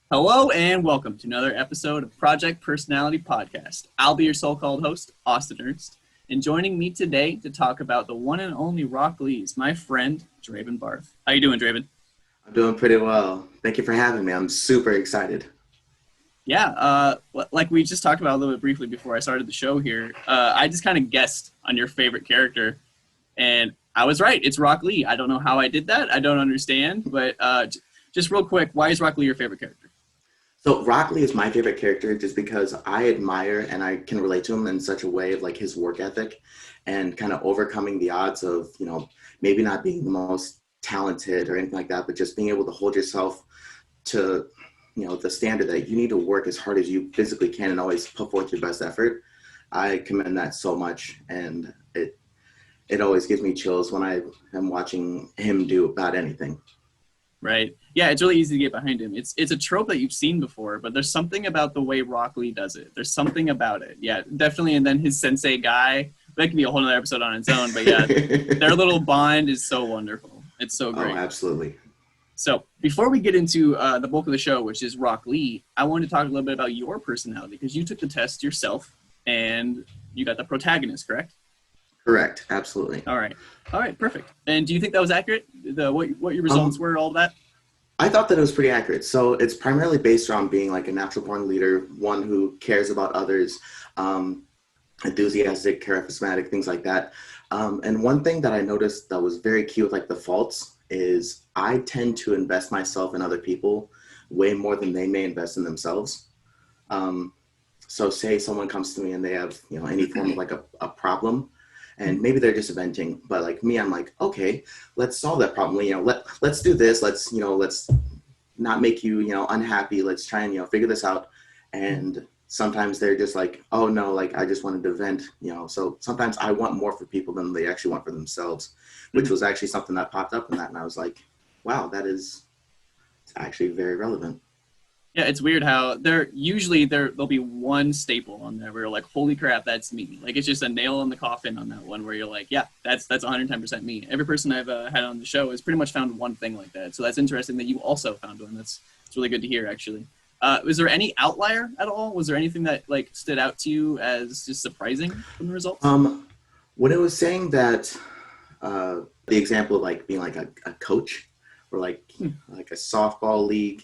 Hello and welcome to another episode of Project Personality Podcast. I'll be your so-called host, Austin Ernst, and joining me today to talk about the one and only Rock Lee is my friend, Draven Barth. How you doing, Draven? I'm doing pretty well. Thank you for having me. I'm super excited. Yeah, like we just talked about a little bit briefly before I started the show here, I just kind of guessed on your favorite character, and I was right. It's Rock Lee. I don't know how I did that. I don't understand, but just real quick, why is Rock Lee your favorite character? So Rock Lee is my favorite character just because I admire and I can relate to him in such a way of like his work ethic and kind of overcoming the odds of, maybe not being the most talented or anything like that, but just being able to hold yourself to, the standard that you need to work as hard as you physically can and always put forth your best effort. I commend that so much, and it always gives me chills when I am watching him do about anything. Right. Yeah, it's really easy to get behind him. It's a trope that you've seen before, but there's something about the way Rock Lee does it. There's something about it. Yeah, definitely. And then his sensei guy, that can be a whole other episode on its own. But yeah, their little bond is so wonderful. It's so great. Oh, absolutely. So before we get into the bulk of the show, which is Rock Lee, I wanted to talk a little bit about your personality because you took the test yourself and you got the protagonist, correct? Correct. Absolutely. All right. Perfect. And do you think that was accurate? What your results were, all that? I thought that it was pretty accurate. So it's primarily based around being like a natural born leader, one who cares about others, enthusiastic, charismatic, things like that. And one thing that I noticed that was very key with like the faults is I tend to invest myself in other people way more than they may invest in themselves. So say someone comes to me and they have, any form of like a problem, and maybe they're just venting, but like me, I'm like, okay, let's solve that problem. Let's do this. Let's not make you, unhappy. Let's try and, figure this out. And sometimes they're just like, oh no, like I just wanted to vent, so sometimes I want more for people than they actually want for themselves, which was actually something that popped up in that. And I was like, wow, it's actually very relevant. Yeah, it's weird how there'll be one staple on there where you're like, holy crap, that's me. Like, it's just a nail in the coffin on that one where you're like, yeah, that's 110% me. Every person I've had on the show has pretty much found one thing like that. So that's interesting that you also found one. It's really good to hear, actually. Was there any outlier at all? Was there anything that like stood out to you as just surprising from the results? When it was saying that, the example of like being like a coach or like a softball league,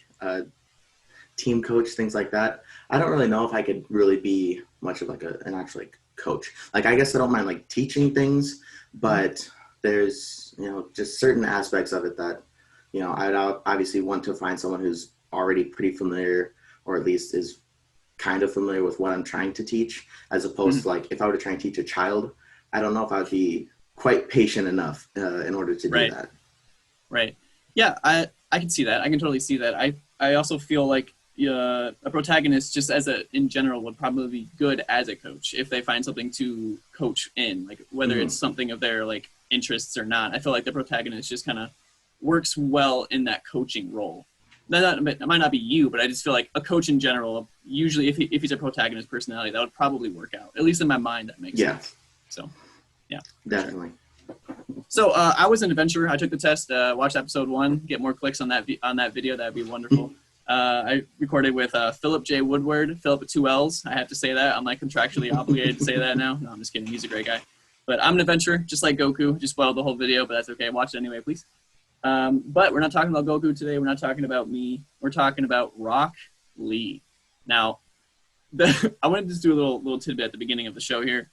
team coach, things like that. I don't really know if I could really be much of like an actual like coach. Like, I guess I don't mind like teaching things, but there's, just certain aspects of it that, I'd obviously want to find someone who's already pretty familiar, or at least is kind of familiar with what I'm trying to teach, as opposed to like, if I were to try and teach a child, I don't know if I would be quite patient enough in order to do that. Right. Yeah, I can see that. I can totally see that. I also feel like a protagonist just in general would probably be good as a coach if they find something to coach in, like whether it's something of their like interests or not. I feel like the protagonist just kind of works well in that coaching role. That might not be you, but I just feel like a coach in general, usually if he's a protagonist personality, that would probably work out. At least in my mind, that makes sense. So, yeah. Definitely. Sure. So I was an adventurer. I took the test, watched episode 1, get more clicks on that video. That'd be wonderful. I recorded with Philip J. Woodward, Philip with 2 L's. I have to say that. I'm like contractually obligated to say that now. No, I'm just kidding. He's a great guy. But I'm an adventurer, just like Goku. Just spoiled the whole video, but that's okay. Watch it anyway, please. But we're not talking about Goku today. We're not talking about me. We're talking about Rock Lee. Now, I wanted to just do a little tidbit at the beginning of the show here.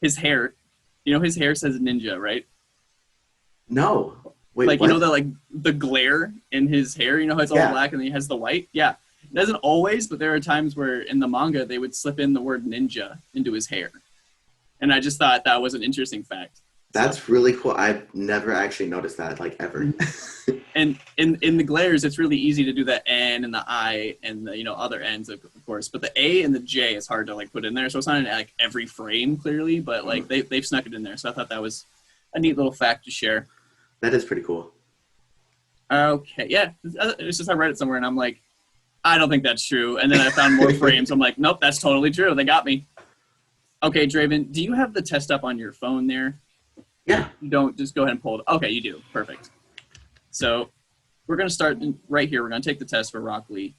His hair, his hair says ninja, right? No. Wait, like, what? that like the glare in his hair, how it's all black and then he has the white? Yeah. It doesn't always, but there are times where in the manga they would slip in the word ninja into his hair. And I just thought that was an interesting fact. That's really cool. I've never actually noticed that, like, ever. And in the glares, it's really easy to do that N and the I and the other N's, of course. But the A and the J is hard to like put in there, so it's not in like every frame clearly, but like they've snuck it in there. So I thought that was a neat little fact to share. That is pretty cool. Okay, yeah. It's just I read it somewhere and I'm like, I don't think that's true. And then I found more frames. I'm like, nope, that's totally true. They got me. Okay, Draven, do you have the test up on your phone there? Yeah. You don't just go ahead and pull it. Okay, you do. Perfect. So we're going to start right here. We're going to take the test for Rock Lee.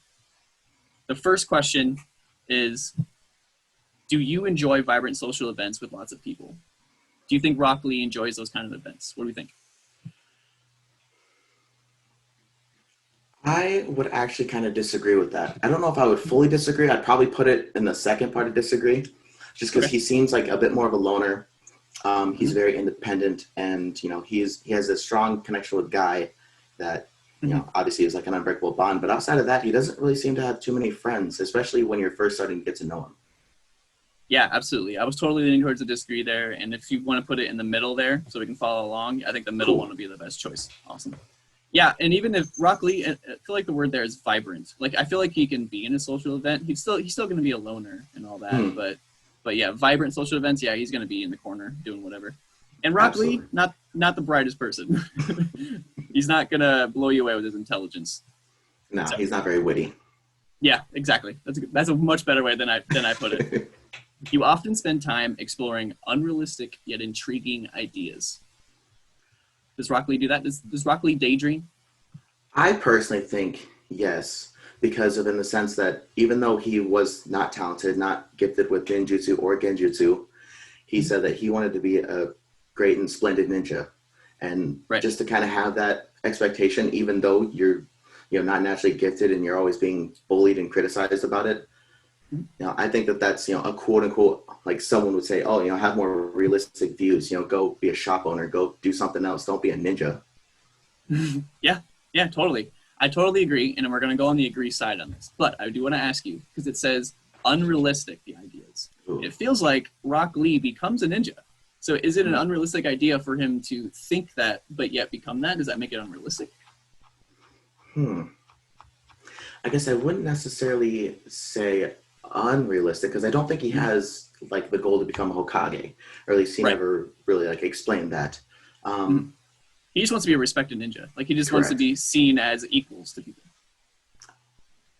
The first question is, do you enjoy vibrant social events with lots of people? Do you think Rock Lee enjoys those kind of events? What do we think? I would actually kind of disagree with that. I don't know if I would fully disagree. I'd probably put it in the second part of disagree, just because Okay. he seems like a bit more of a loner. He's Mhm. very independent, and he has a strong connection with Guy that obviously is like an unbreakable bond. But outside of that, he doesn't really seem to have too many friends, especially when you're first starting to get to know him. Yeah, absolutely. I was totally leaning towards the disagree there. And if you want to put it in the middle there so we can follow along, I think the middle Cool. one would be the best choice. Awesome. Yeah, and even if Rock Lee, I feel like the word there is vibrant. Like I feel like he can be in a social event. He's still going to be a loner and all that. Hmm. But yeah, vibrant social events. Yeah, he's going to be in the corner doing whatever. And Rock Lee, Absolutely. not the brightest person. He's not going to blow you away with his intelligence. No, So he's not very witty. yeah, exactly. That's a much better way than I put it. You often spend time exploring unrealistic yet intriguing ideas. Does Rock Lee do that? Does Rock Lee daydream? I personally think yes, because of in the sense that even though he was not talented, not gifted with ninjutsu or genjutsu, he said that he wanted to be a great and splendid ninja. And Right. just to kind of have that expectation, even though you're not naturally gifted and you're always being bullied and criticized about it, I think that that's a quote unquote, like someone would say, oh, have more realistic views, go be a shop owner, go do something else, don't be a ninja. Yeah, totally. I totally agree, and we're going to go on the agree side on this. But I do want to ask you, because it says unrealistic, the ideas. Ooh. It feels like Rock Lee becomes a ninja. So is it an unrealistic idea for him to think that, but yet become that? Does that make it unrealistic? I guess I wouldn't necessarily say unrealistic because I don't think he has like the goal to become a Hokage, or at least he Right. never really like explained that. Um, He just wants to be a respected ninja. Like he just wants to Correct. be seen as equals to people.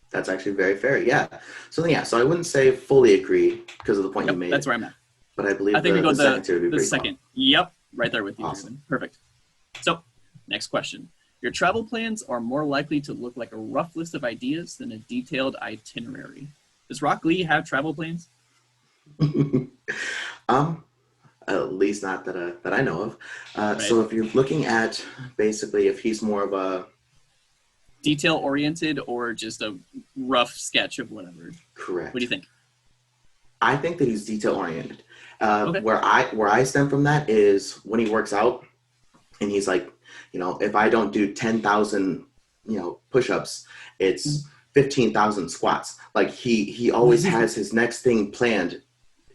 That's actually very fair. Yeah. So then, so I wouldn't say fully agree because of the point you Yep, that's made, where I'm at. but I I believe think we the go second tier would be the pretty second. fun. Yep, right there with you, Awesome. Draven. Perfect. So, next question. Your travel plans are more likely to look like a rough list of ideas than a detailed itinerary. Does Rock Lee have travel plans? um, at least not that I know of. Right. So if you're looking at basically if he's more of a Detail oriented or just a rough sketch of whatever? correct. What do you think? I think that he's detail oriented. Okay. Where I stem from that is when he works out and he's like, if I don't do 10,000, push-ups, it's 15,000 squats. Like he always has his next thing planned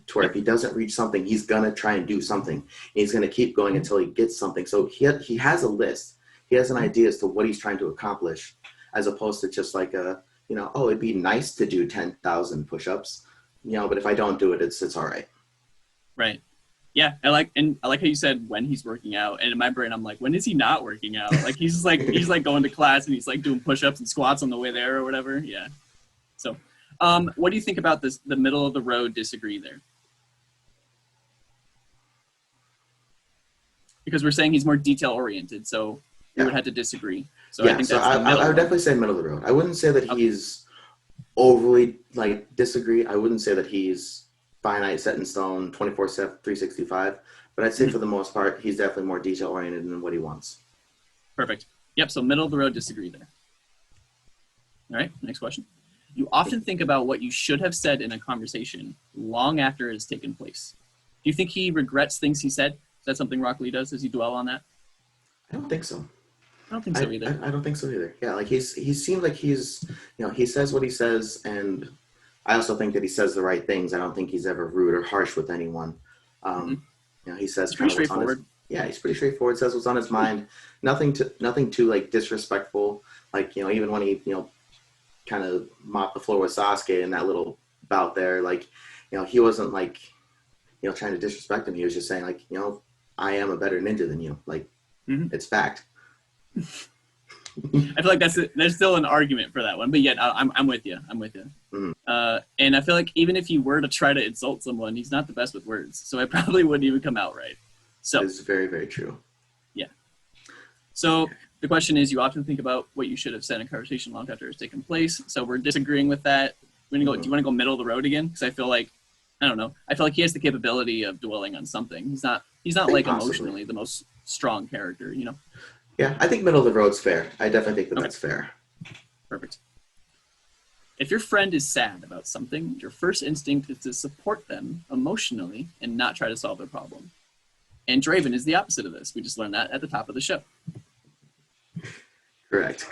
to where if he doesn't reach something, he's gonna try and do something. And he's gonna keep going until he gets something. So he has a list. He has an idea as to what he's trying to accomplish, as opposed to just like oh, it'd be nice to do 10,000 push-ups, but if I don't do it, it's all right. Right. Yeah, I like how you said when he's working out, and in my brain I'm like, when is he not working out? Like he's just like he's like going to class and he's like doing push-ups and squats on the way there or whatever. Yeah. So, what do you think about this? The middle of the road disagree there, because we're saying he's more detail oriented, so we would have to disagree. So I think So that's the middle. I would definitely say middle of the road. I wouldn't say that he's overly like disagree. I wouldn't say that he's finite, set in stone, 24/7, 365. But I'd say for the most part, he's definitely more detail oriented in what he wants. Perfect. Yep. So middle of the road disagree there. All right. Next question. You often think about what you should have said in a conversation long after it has taken place. Do you think he regrets things he said? Is that something Rock Lee does? Does he dwell on that? I don't think so. I don't think so either. I don't think so either. Yeah, like he seems like he's he says what he says, and I also think that he says the right things. I don't think he's ever rude or harsh with anyone. He says It's pretty kind of what's on his, straightforward. yeah, he's pretty straightforward. Says what's on his mind. Nothing too like disrespectful. Like even when he kind of mopped the floor with Sasuke in that little bout there, like he wasn't like trying to disrespect him. He was just saying like I am a better ninja than you. Like it's fact. I feel like there's still an argument for that one, but yet I'm with you. I'm with you. And I feel like even if you were to try to insult someone, he's not the best with words, so it probably wouldn't even come out right. So It's very, very true. yeah. So the question is, you often think about what you should have said in a conversation long after it's taken place. So we're disagreeing with that. Do you want to go middle of the road again? Because I feel like, I don't know. I feel like he has the capability of dwelling on something. He's not like possibly. emotionally the most strong character, you know? Yeah, I think middle of the road's fair. I definitely think that that's fair. Perfect. If your friend is sad about something, your first instinct is to support them emotionally and not try to solve their problem. And Draven is the opposite of this. We just learned that at the top of the show. Correct.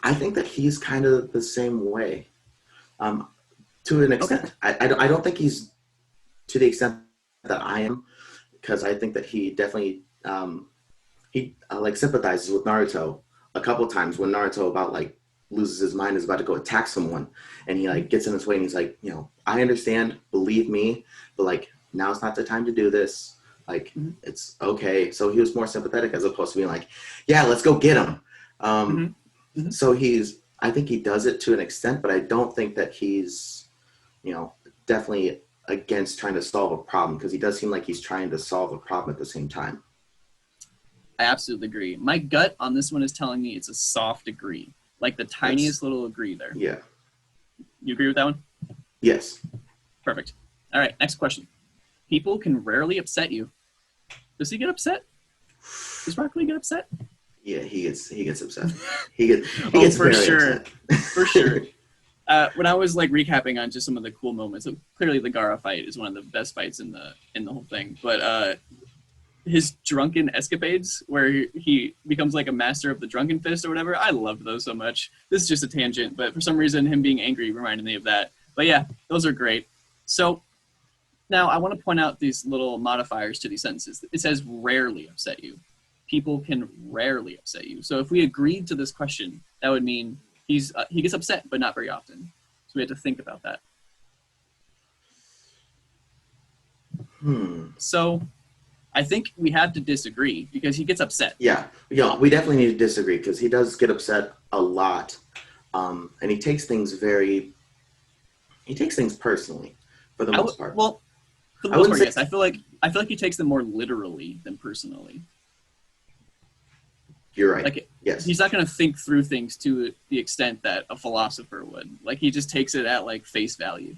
I think that he's kind of the same way, to an extent. Okay. I don't think he's to the extent that I am, because I think that he definitely like sympathizes with Naruto a couple times when Naruto about like loses his mind, is about to go attack someone, and he like gets in his way and he's like, you know, I understand, believe me, but like now's not the time to do this. Like it's okay. So he was more sympathetic as opposed to being like, yeah, let's go get him. So I think he does it to an extent, but I don't think that he's, you know, definitely against trying to solve a problem, because he does seem like he's trying to solve a problem at the same time. I absolutely agree. My gut on this one is telling me it's a soft agree, like the tiniest little agree there. Yeah. You agree with that one? Yes. Perfect. All right, next question. People can rarely upset you. Does he get upset? Does Rock Lee get upset? Yeah, he gets upset. He gets for very sure. upset. For sure. When I was like recapping on just some of the cool moments, so clearly the Gaara fight is one of the best fights in the whole thing. But his drunken escapades, where he becomes like a master of the drunken fist or whatever, I loved those so much. This is just a tangent, but for some reason, him being angry reminded me of that. But yeah, those are great. So now I want to point out these little modifiers to these sentences. It says rarely upset you. People can rarely upset you. So if we agreed to this question, that would mean he gets upset, but not very often. So we have to think about that. So I think we have to disagree because he gets upset. Yeah, we definitely need to disagree because he does get upset a lot, and he takes things personally for the most part. Well, for the most part, yes. I feel like he takes them more literally than personally. You're right. Like, yes. He's not going to think through things to the extent that a philosopher would. Like, he just takes it at, like, face value.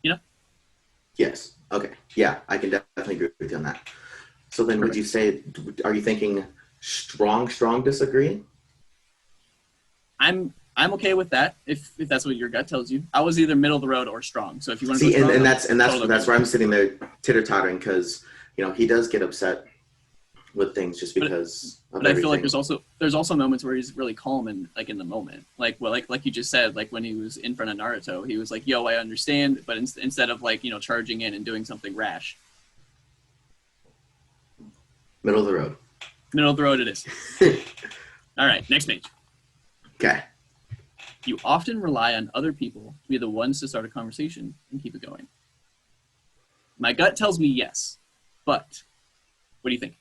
You know? Yes. Okay. Yeah, I can definitely agree with you on that. So then would you say, are you thinking strong disagree? I'm okay with that, if that's what your gut tells you. I was either middle of the road or strong. So if you want to see, go strong, and that's where I'm sitting there titter-tottering, because, you know, he does get upset with things just because of everything. I feel like there's also moments where he's really calm and like in the moment, like you just said, like when he was in front of Naruto, he was like, "Yo, I understand," but instead of like, you know, charging in and doing something rash. Middle of the road. Middle of the road it is. All right, next page. Okay. You often rely on other people to be the ones to start a conversation and keep it going. My gut tells me yes, but what do you think?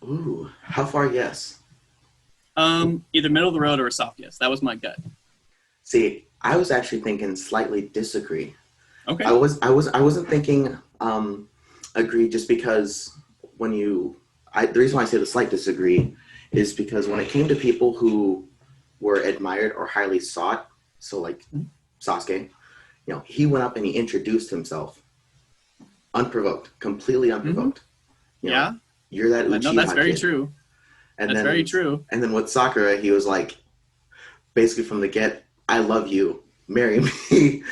Ooh, how far yes? Either middle of the road or a soft yes. That was my gut. See, I was actually thinking slightly disagree. Okay. I wasn't thinking agree, just because the reason why I say the slight disagree is because when it came to people who were admired or highly sought, so like Sasuke, you know, he went up and he introduced himself unprovoked, completely unprovoked. You know, yeah. You're that Uchiha No, that's very kid. trw. And that's very true. And then with Sakura, he was like, basically from the get, I love you, marry me.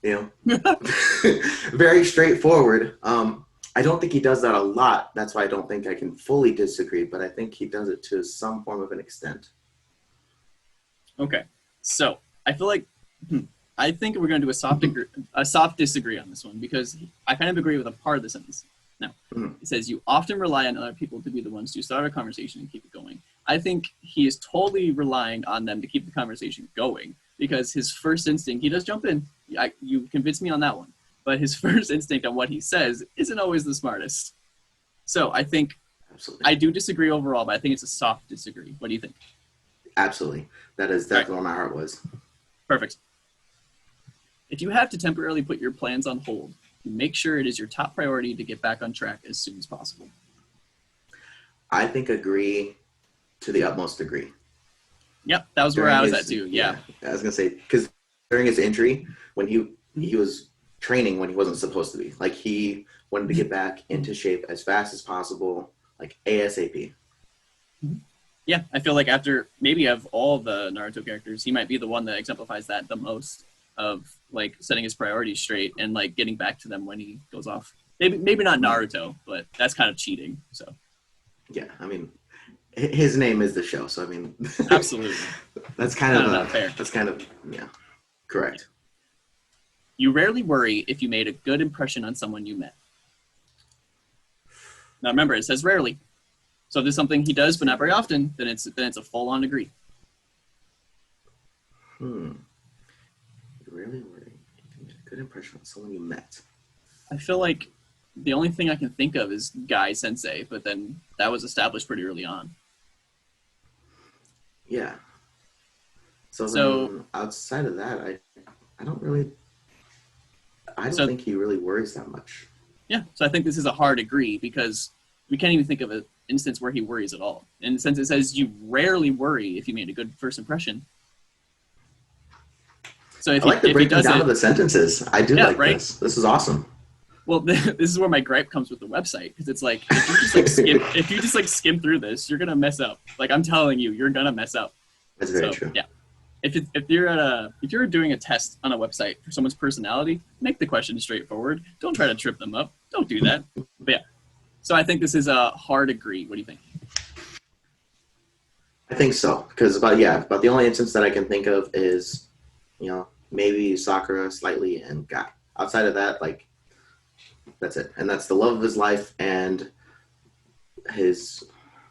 You know, very straightforward. I don't think he does that a lot. That's why I don't think I can fully disagree, but I think he does it to some form of an extent. Okay, so I feel like I think we're going to do a soft disagree on this one, because I kind of agree with a part of the sentence. Now, it says you often rely on other people to be the ones to start a conversation and keep it going. I think he is totally relying on them to keep the conversation going, because his first instinct, he does jump in. You convinced me on that one. But his first instinct on what he says isn't always the smartest. So I think I do disagree overall, but I think it's a soft disagree. What do you think? Absolutely. That is definitely where my heart was. Perfect. If you have to temporarily put your plans on hold, make sure it is your top priority to get back on track as soon as possible. I think agree to the utmost degree. Yep, that was where I was at too. Yeah. I was gonna say, because during his injury, when he was training when he wasn't supposed to be, like he wanted to get back into shape as fast as possible, like ASAP. Yeah, I feel like after maybe of all the Naruto characters, he might be the one that exemplifies that the most, of like setting his priorities straight and like getting back to them when he goes off. Maybe not Naruto, but that's kind of cheating. So yeah, I mean, his name is the show, so I mean, absolutely, that's kind of not fair. That's kind of correct. You rarely worry if you made a good impression on someone you met. Now remember, it says rarely. So if there's something he does, but not very often, then it's a full-on agree. You rarely worry if you made a good impression on someone you met. I feel like the only thing I can think of is Guy Sensei, but then that was established pretty early on. Yeah. So then outside of that, I don't think he really worries that much. Yeah, so I think this is a hard agree because we can't even think of an instance where he worries at all. And since it says you rarely worry if you made a good first impression. So if I like the breaking down it, of the sentences. I do like right? this. This is awesome. Well, this is where my gripe comes with the website, because it's like if you just like skim through this, you're gonna mess up. Like I'm telling you, you're gonna mess up. That's very true. Yeah, if you're doing a test on a website for someone's personality, make the question straightforward. Don't try to trip them up. Don't do that. But yeah, so I think this is a hard agree. What do you think? I think so, because about the only instance that I can think of is, maybe Sakura slightly and Guy. Outside of that, like, that's it. And that's the love of his life and his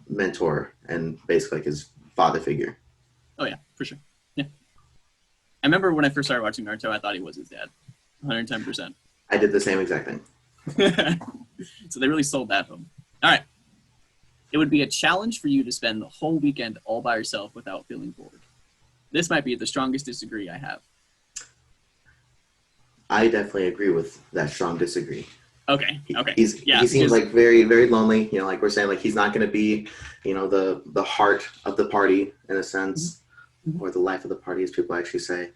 mentor and basically like his father figure. Oh yeah, for sure. Yeah. I remember when I first started watching Naruto, I thought he was his dad. 110%. I did the same exact thing. So they really sold that home. All right. It would be a challenge for you to spend the whole weekend all by yourself without feeling bored. This might be the strongest disagree I have. I definitely agree with that strong disagree. Okay. He seems like very, very lonely. Like we're saying, like he's not going to be, the heart of the party in a sense, or the life of the party, as people actually say.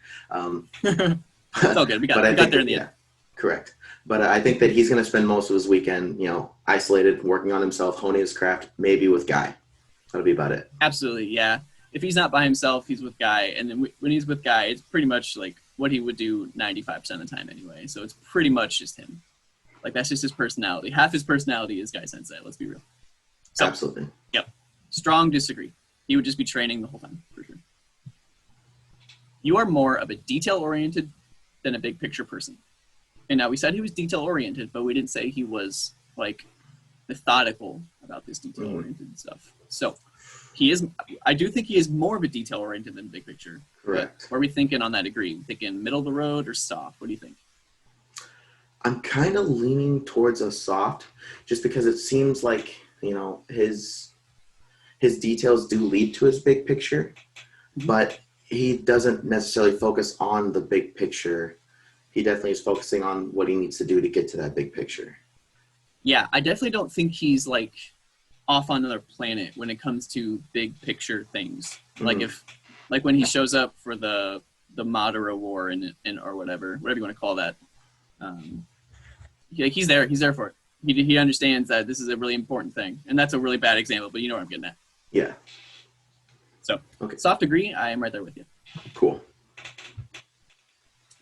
It's all good. We got there in the end. Correct. But I think that he's going to spend most of his weekend, isolated, working on himself, honing his craft, maybe with Guy. That'll be about it. Absolutely, yeah. If he's not by himself, he's with Guy. And then when he's with Guy, it's pretty much like what he would do 95% of the time anyway. So it's pretty much just him. Like, that's just his personality. Half his personality is Guy Sensei, let's be real. So, absolutely. Yep. Strong disagree. He would just be training the whole time, for sure. You are more of a detail-oriented than a big-picture person. And now we said he was detail-oriented, but we didn't say he was, like, methodical about this detail-oriented stuff. So I do think he is more of a detail-oriented than big picture. Correct. What are we thinking on that agree? Thinking middle of the road or soft? What do you think? I'm kind of leaning towards a soft, just because it seems like, his details do lead to his big picture, but he doesn't necessarily focus on the big picture. He definitely is focusing on what he needs to do to get to that big picture. Yeah, I definitely don't think he's like off on another planet when it comes to big picture things. Like when he shows up for the Madara War and or whatever you want to call that. He's there for it. He understands that this is a really important thing, and that's a really bad example, but you know what I'm getting at. Yeah. So, okay. Soft agree. I am right there with you. Cool.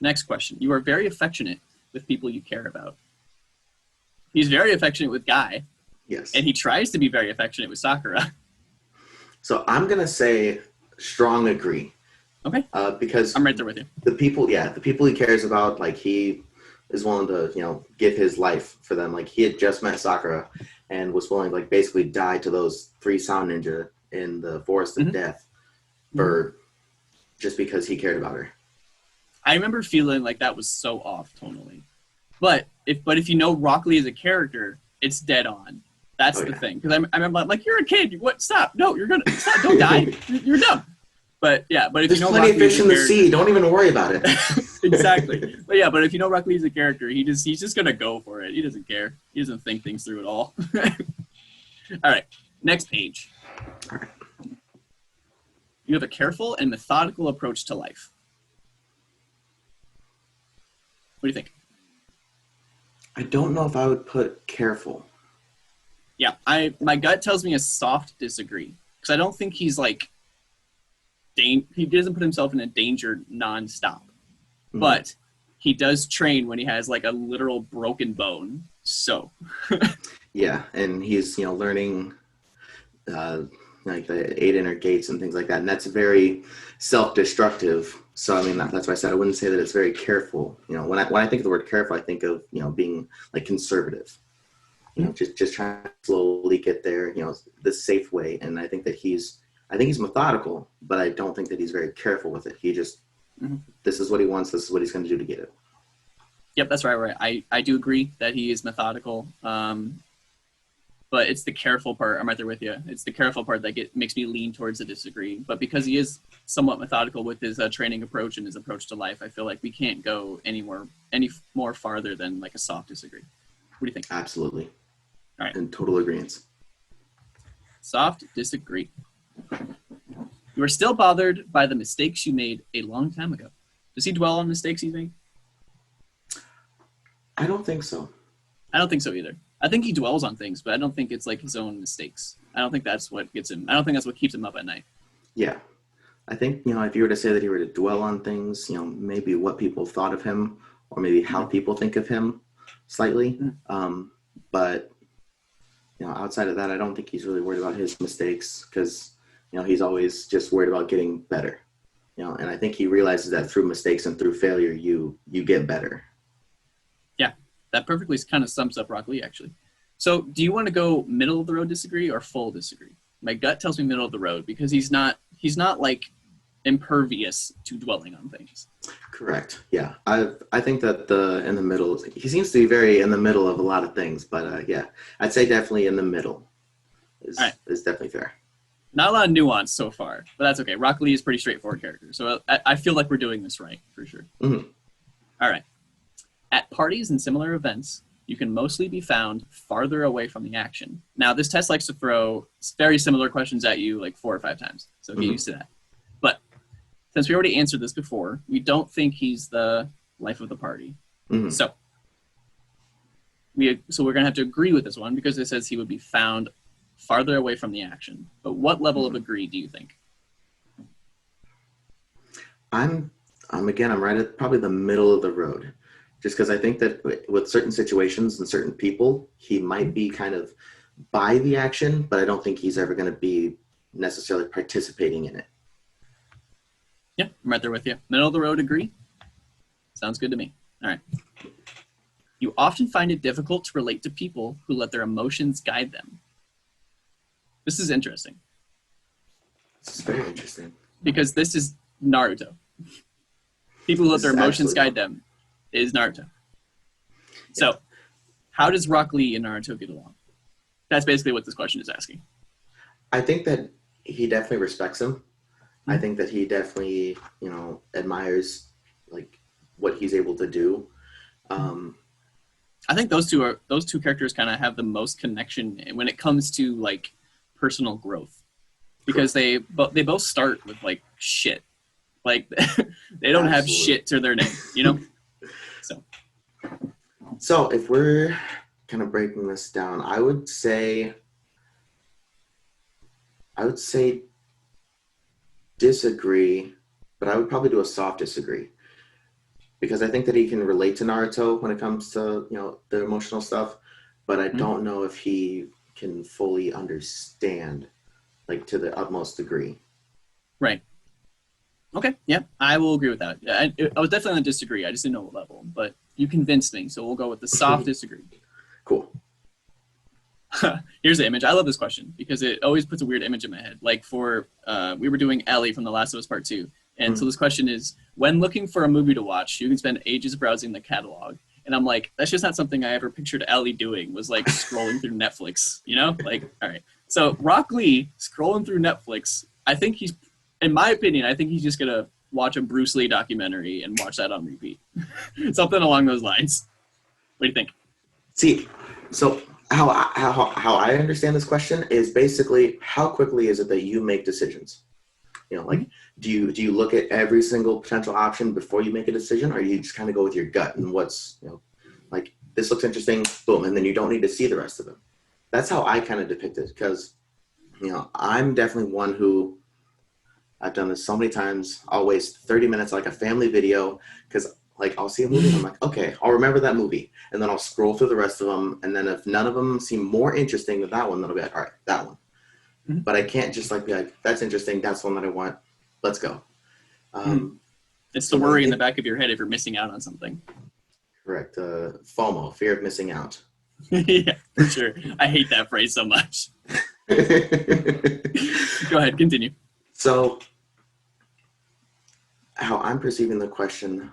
Next question. You are very affectionate with people you care about. He's very affectionate with Guy. Yes. And he tries to be very affectionate with Sakura. So I'm going to say strong agree. Okay. Because I'm right there with you. The people he cares about, like he is willing to, give his life for them. Like he had just met Sakura and was willing to like basically die to those 3 sound ninja in the forest of death for just because he cared about her. I remember feeling like that was so off tonally. But if you know Rock Lee as a character, it's dead on. That's the thing. Because I remember like, you're a kid. What? Stop. No, you're going to stop. Don't die. You're dumb. But yeah, but if There's you know plenty Rock of Lee as fish a in the character, sea. Don't even worry about it. exactly. But yeah, but if you know Rock Lee as a character, he's just gonna go for it. He doesn't care. He doesn't think things through at all. All right, next page. All right. You have a careful and methodical approach to life. What do you think? I don't know if I would put careful. Yeah, my gut tells me a soft disagree because I don't think he's like he doesn't put himself in a danger nonstop, but he does train when he has like a literal broken bone. So Yeah, and he's learning like the 8 inner gates and things like that, and that's very self-destructive. So I mean that's why I said I wouldn't say that it's very careful. When I think of the word careful, I think of being like conservative. Just trying to slowly get there, the safe way. And I think he's methodical, but I don't think that he's very careful with it. He just this is what he wants. This is what he's going to do to get it. Yep, that's right. I do agree that he is methodical. But it's the careful part. I'm right there with you. It's the careful part that makes me lean towards the disagree. But because he is somewhat methodical with his training approach and his approach to life, I feel like we can't go any more farther than like a soft disagree. What do you think? Absolutely. All right. In total agreement. Soft disagree. You are still bothered by the mistakes you made a long time ago. Does he dwell on mistakes he's made? I don't think so. I don't think so either. I think he dwells on things, but I don't think it's like his own mistakes. I don't think that's what gets him. I don't think that's what keeps him up at night. Yeah. I think, if you were to say that he were to dwell on things, maybe what people thought of him or maybe how people think of him slightly. But, outside of that, I don't think he's really worried about his mistakes because, he's always just worried about getting better. And I think he realizes that through mistakes and through failure, you get better. Yeah, that perfectly kind of sums up Rock Lee, actually. So do you want to go middle of the road disagree or full disagree? My gut tells me middle of the road because he's not like impervious to dwelling on things. Correct. Yeah. I think that in the middle, he seems to be very in the middle of a lot of things, but yeah, I'd say definitely in the middle is definitely fair. Not a lot of nuance so far, but that's okay. Rock Lee is a pretty straightforward character, so I feel like we're doing this right, for sure. Mm-hmm. All right. At parties and similar events, you can mostly be found farther away from the action. Now, this test likes to throw very similar questions at you like 4 or 5 times, so get used to that. But since we already answered this before, we don't think he's the life of the party. So we're going to have to agree with this one because it says he would be found farther away from the action. But what level of agree do you think? I'm right at probably the middle of the road, just because I think that with certain situations and certain people, he might be kind of by the action, but I don't think he's ever going to be necessarily participating in it. Yeah, I'm right there with you. Middle of the road agree? Sounds good to me. All right. You often find it difficult to relate to people who let their emotions guide them. This is interesting. This is very interesting. Because this is Naruto. People who let their emotions guide them is Naruto. So, how does Rock Lee and Naruto get along? That's basically what this question is asking. I think that he definitely respects him. I think that he definitely, admires like what he's able to do. I think those two characters kind of have the most connection when it comes to like personal growth, because they both start with like shit, like they don't have shit to their name, So if we're kind of breaking this down, I would say disagree, but I would probably do a soft disagree. Because I think that he can relate to Naruto when it comes to, the emotional stuff, but I don't know if he can fully understand, like, to the utmost degree. Right. Okay, yeah, I will agree with that. I was definitely on disagree. I just didn't know what level, but you convinced me, so we'll go with the soft disagree. Cool. Here's the image. I love this question because it always puts a weird image in my head. Like we were doing Ellie from The Last of Us Part 2, and so this question is, when looking for a movie to watch, you can spend ages browsing the catalog. And I'm like, that's just not something I ever pictured Ellie doing, was like scrolling through Netflix, Like, all right. So Rock Lee scrolling through Netflix, I think he's in my opinion, I think he's just gonna watch a Bruce Lee documentary and watch that on repeat. Something along those lines. What do you think? See, so how I understand this question is basically how quickly is it that you make decisions? You know, like do you look at every single potential option before you make a decision, or you just kind of go with your gut and what's, you know, like this looks interesting, boom, and then you don't need to see the rest of it. That's how I kind of depict it, because, you know, I'm definitely one who, I've done this so many times. I'll waste 30 minutes like a family video because like I'll see a movie and I'm like, okay, I'll remember that movie. And then I'll scroll through the rest of them. And then if none of them seem more interesting than that one, then I'll be like, all right, that one. But I can't just like be like, that's interesting. That's the one that I want. Let's go. It's the worry in the back of your head if you're missing out on something. Correct. FOMO, fear of missing out. Yeah, for sure. I hate that phrase so much. Go ahead, continue. So how I'm perceiving the question,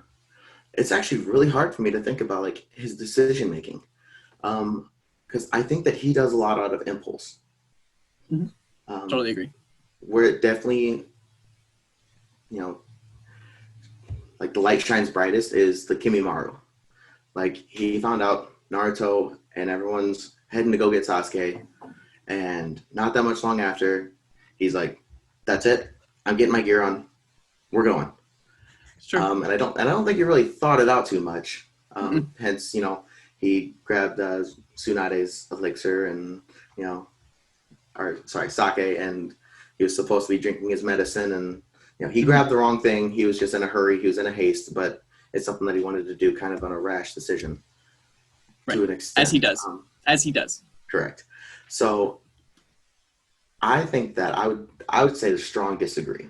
it's actually really hard for me to think about like his decision making, because I think that he does a lot out of impulse. Totally agree. Where it definitely, you know, like the light shines brightest is the Kimimaro. Like he found out Naruto and everyone's heading to go get Sasuke, and not that much long after, he's like, "That's it. I'm getting my gear on. We're going." Sure. And I don't think he really thought it out too much. Hence, you know, he grabbed Tsunade's elixir and, you know, sake, and he was supposed to be drinking his medicine, and, you know, he grabbed the wrong thing. He was just in a hurry. He was in a haste, but it's something that he wanted to do kind of on a rash decision. Right. To an extent. As he does. Correct. So I think that I would say the strong disagree.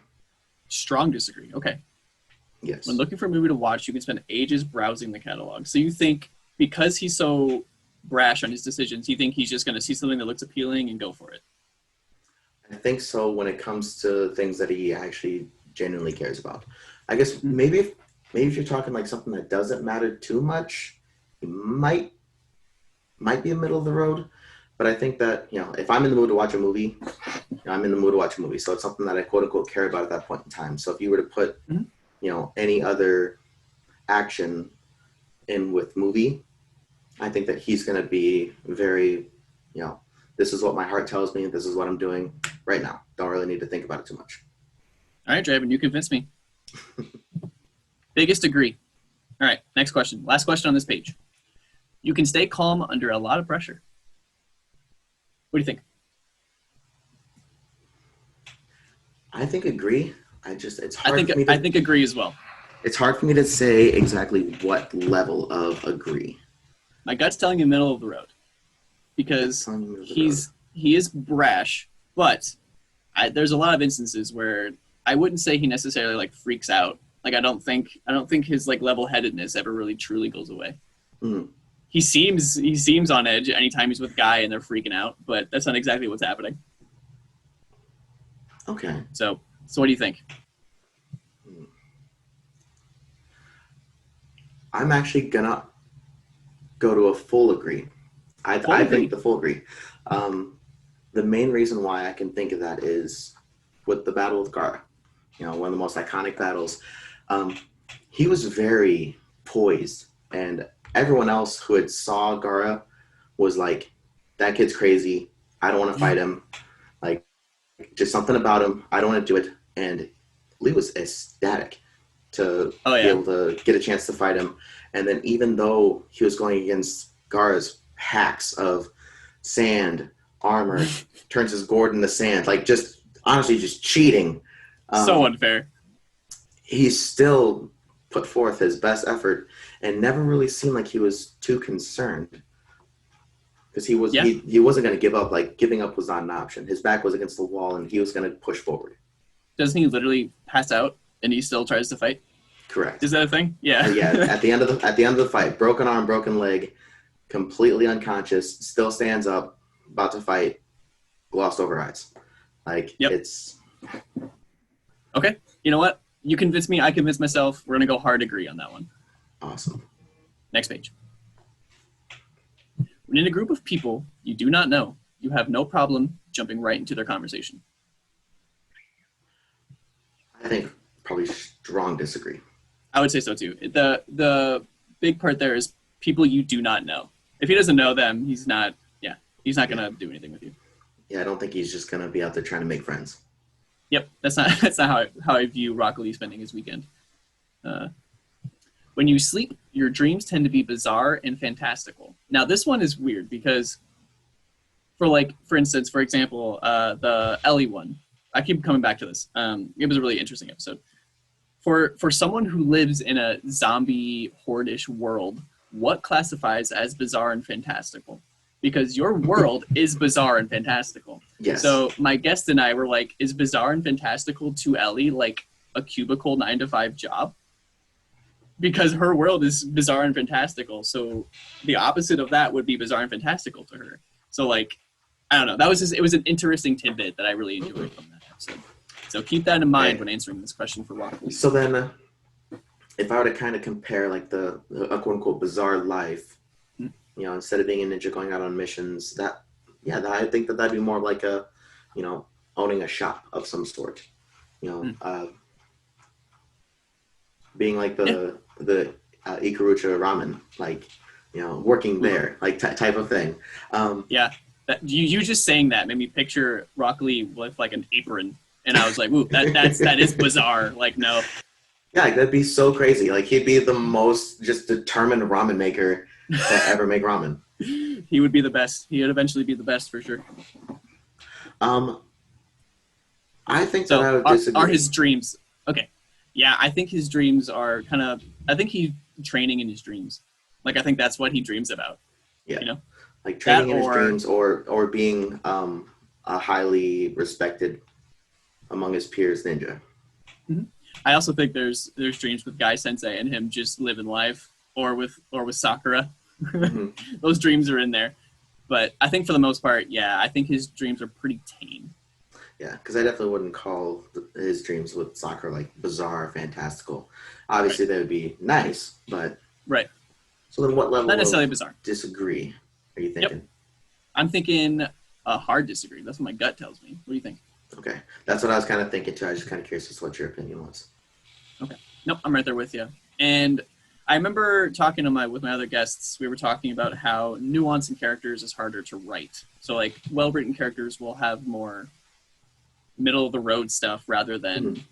Strong disagree. Okay. Yes. When looking for a movie to watch, you can spend ages browsing the catalog. So you think because he's so brash on his decisions, you think he's just going to see something that looks appealing and go for it? I think so when it comes to things that he actually genuinely cares about. I guess maybe if you're talking like something that doesn't matter too much, he might be a middle of the road. But I think that, you know, if I'm in the mood to watch a movie, I'm in the mood to watch a movie. So it's something that I quote unquote care about at that point in time. So if you were to put, you know, any other action in with movie, I think that he's going to be very, you know, this is what my heart tells me. This is what I'm doing right now. Don't really need to think about it too much. All right, Draven, you convinced me. Biggest agree. All right, next question. Last question on this page. You can stay calm under a lot of pressure. What do you think? I think agree. It's hard for me I think agree as well. It's hard for me to say exactly what level of agree. My gut's telling you middle of the road because he is brash, but there's a lot of instances where I wouldn't say he necessarily like freaks out. Like I don't think his like level-headedness ever really truly goes away. He seems on edge anytime he's with Guy and they're freaking out, but that's not exactly what's happening. Okay. So what do you think? I'm actually gonna go to a full agree. I think the full agree. The main reason why I can think of that is with the battle with Gaara. You know, one of the most iconic battles. He was very poised, and everyone else who had saw Gaara was like, "That kid's crazy. I don't want to fight him. Like, just something about him. I don't want to do it." And Lee was ecstatic to be able to get a chance to fight him. And then even though he was going against Gaara's hacks of sand, armor, turns his gourd into sand, like just honestly just cheating. So unfair. He still put forth his best effort and never really seemed like he was too concerned. Because he wasn't going to give up. Like giving up was not an option. His back was against the wall and he was going to push forward. Doesn't he literally pass out and he still tries to fight? Correct. Is that a thing? Yeah. Yeah. At the end of the fight, broken arm, broken leg, completely unconscious, still stands up, about to fight, glossed over eyes. Like it's okay. You know what? You convinced me. I convinced myself. We're gonna go hard agree on that one. Awesome. Next page. When in a group of people you do not know, you have no problem jumping right into their conversation. I think probably strong disagree. I would say so too. The big part there is people you do not know. If he doesn't know them, he's not. Yeah, he's not gonna do anything with you. Yeah, I don't think he's just gonna be out there trying to make friends. Yep, that's not how I view Rock Lee spending his weekend. When you sleep, your dreams tend to be bizarre and fantastical. Now this one is weird because, for instance, for example, the Ellie one. I keep coming back to this. It was a really interesting episode. For someone who lives in a zombie horde-ish world, what classifies as bizarre and fantastical? Because your world is bizarre and fantastical. Yes. So my guest and I were like, is bizarre and fantastical to Ellie like a cubicle 9-to-5 job? Because her world is bizarre and fantastical. So the opposite of that would be bizarre and fantastical to her. So like, I don't know. It was an interesting tidbit that I really enjoyed from that episode. So keep that in mind when answering this question for Rock Lee. So then, if I were to kind of compare like a quote unquote bizarre life, instead of being a ninja going out on missions, I think that'd be more like owning a shop of some sort, being like the Ikarucha ramen, like, working there, like type of thing. Yeah. You just saying that made me picture Rock Lee with like an apron, and I was like, "Ooh, that is bizarre." Like, no. Yeah, that'd be so crazy. Like, he'd be the most just determined ramen maker to ever make ramen. He would be the best. He would eventually be the best for sure. I think that I would disagree. Are his dreams okay? Yeah, I think his dreams are kind of. I think he's training in his dreams. Like, I think that's what he dreams about. Yeah. Like training in his dreams or being a highly respected among his peers ninja. Mm-hmm. I also think there's dreams with Guy Sensei and him just living life, or with Sakura. Mm-hmm. Those dreams are in there. But I think for the most part, I think his dreams are pretty tame. Yeah, because I definitely wouldn't call his dreams with Sakura like bizarre or fantastical. Obviously, they would be nice, but... Right. So then what level not necessarily bizarre. Disagree are you thinking? Yep. I'm thinking a hard disagree. That's what my gut tells me. What do you think? Okay. That's what I was kind of thinking too. I was just kind of curious as to what your opinion was. Okay. Nope, I'm right there with you. And I remember talking to with my other guests, we were talking about how nuance in characters is harder to write. So like well-written characters will have more middle-of-the-road stuff rather than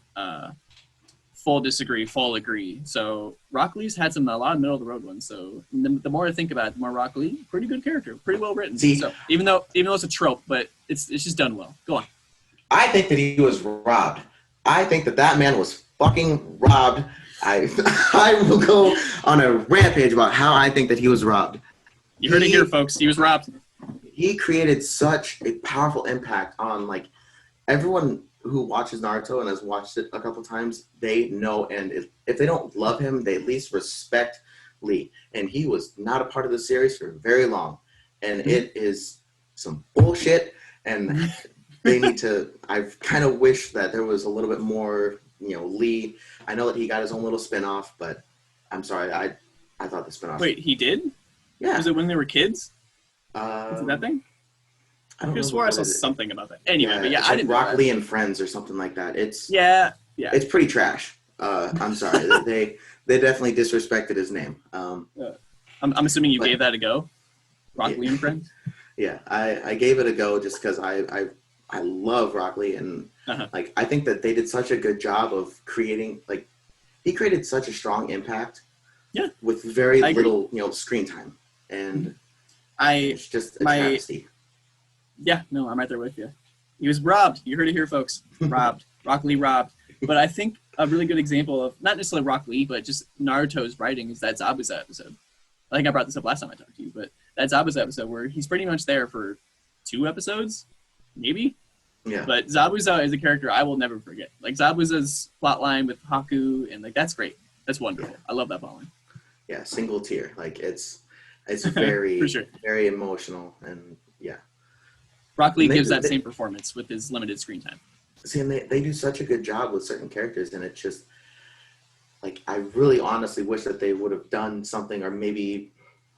full disagree, full agree. So Rock Lee's had a lot of middle-of-the-road ones. So the more I think about it, the more Rock Lee, pretty good character, pretty well written. So even though it's a trope, but it's just done well. Go on. I think that he was robbed. I think that man was fucking robbed. I will go on a rampage about how I think that he was robbed. You heard it here, folks. He was robbed. He created such a powerful impact on like everyone who watches Naruto and has watched it a couple times. They know, and if they don't love him, they at least respect Lee. And he was not a part of the series for very long, and it is some bullshit. And they need to. I kind of wish that there was a little bit more. Lee. I know that he got his own little spinoff, but I'm sorry. I thought the spinoff. Wait, he did? Yeah. Was it when they were kids? Was it that thing? I could have swore I saw something about that. Anyway, but I didn't. Rock Lee and Friends or something like that. It's It's pretty trash. I'm sorry. they definitely disrespected his name. I'm assuming you gave that a go. Rock Lee and Friends. Yeah, I gave it a go just because I love Rock Lee and like I think that they did such a good job of creating he created such a strong impact. Yeah. With very little screen time, and it's just a travesty. Yeah, no, I'm right there with you. He was robbed. You heard it here, folks. Robbed. Rock Lee robbed. But I think a really good example of, not necessarily Rock Lee, but just Naruto's writing is that Zabuza episode. I think I brought this up last time I talked to you, but that Zabuza episode where he's pretty much there for 2 episodes, maybe? Yeah. But Zabuza is a character I will never forget. Like, Zabuza's plotline with Haku, and, that's great. That's wonderful. I love that plotline. Yeah, single tier. Like, it's very, for sure. Very emotional, and yeah. Rock Lee gives that same performance with his limited screen time. See, and they do such a good job with certain characters, and it's just, I really honestly wish that they would have done something, or maybe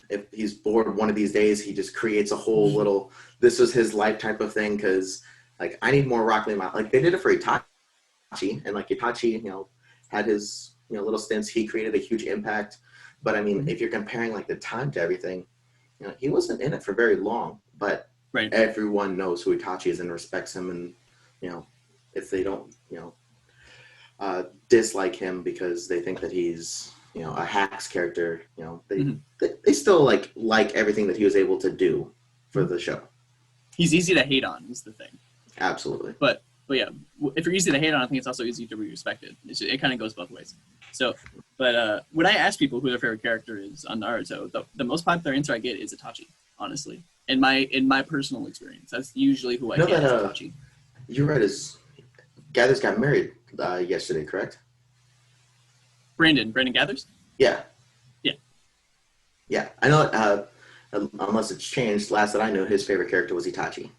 if he's bored one of these days, he just creates a whole little, this was his life type of thing, because, I need more Rock Lee. They did it for Itachi. and like Itachi, had his little stints. He created a huge impact, but I mean, if you're comparing like the time to everything, he wasn't in it for very long. But everyone knows who Itachi is and respects him, and if they don't dislike him because they think that he's a hacks character, they still like everything that he was able to do for the show. He's easy to hate on is the thing. Absolutely. But yeah, if you're easy to hate on, I think it's also easy to be respected. It kind of goes both ways. So, but when I ask people who their favorite character is on Naruto, the most popular answer I get is Itachi. Honestly, in my personal experience, that's usually who I get is Itachi. You read Gathers got married yesterday, correct? Brandon Gathers? Yeah. Yeah. Yeah. I know, unless it's changed, last that I knew, his favorite character was Itachi.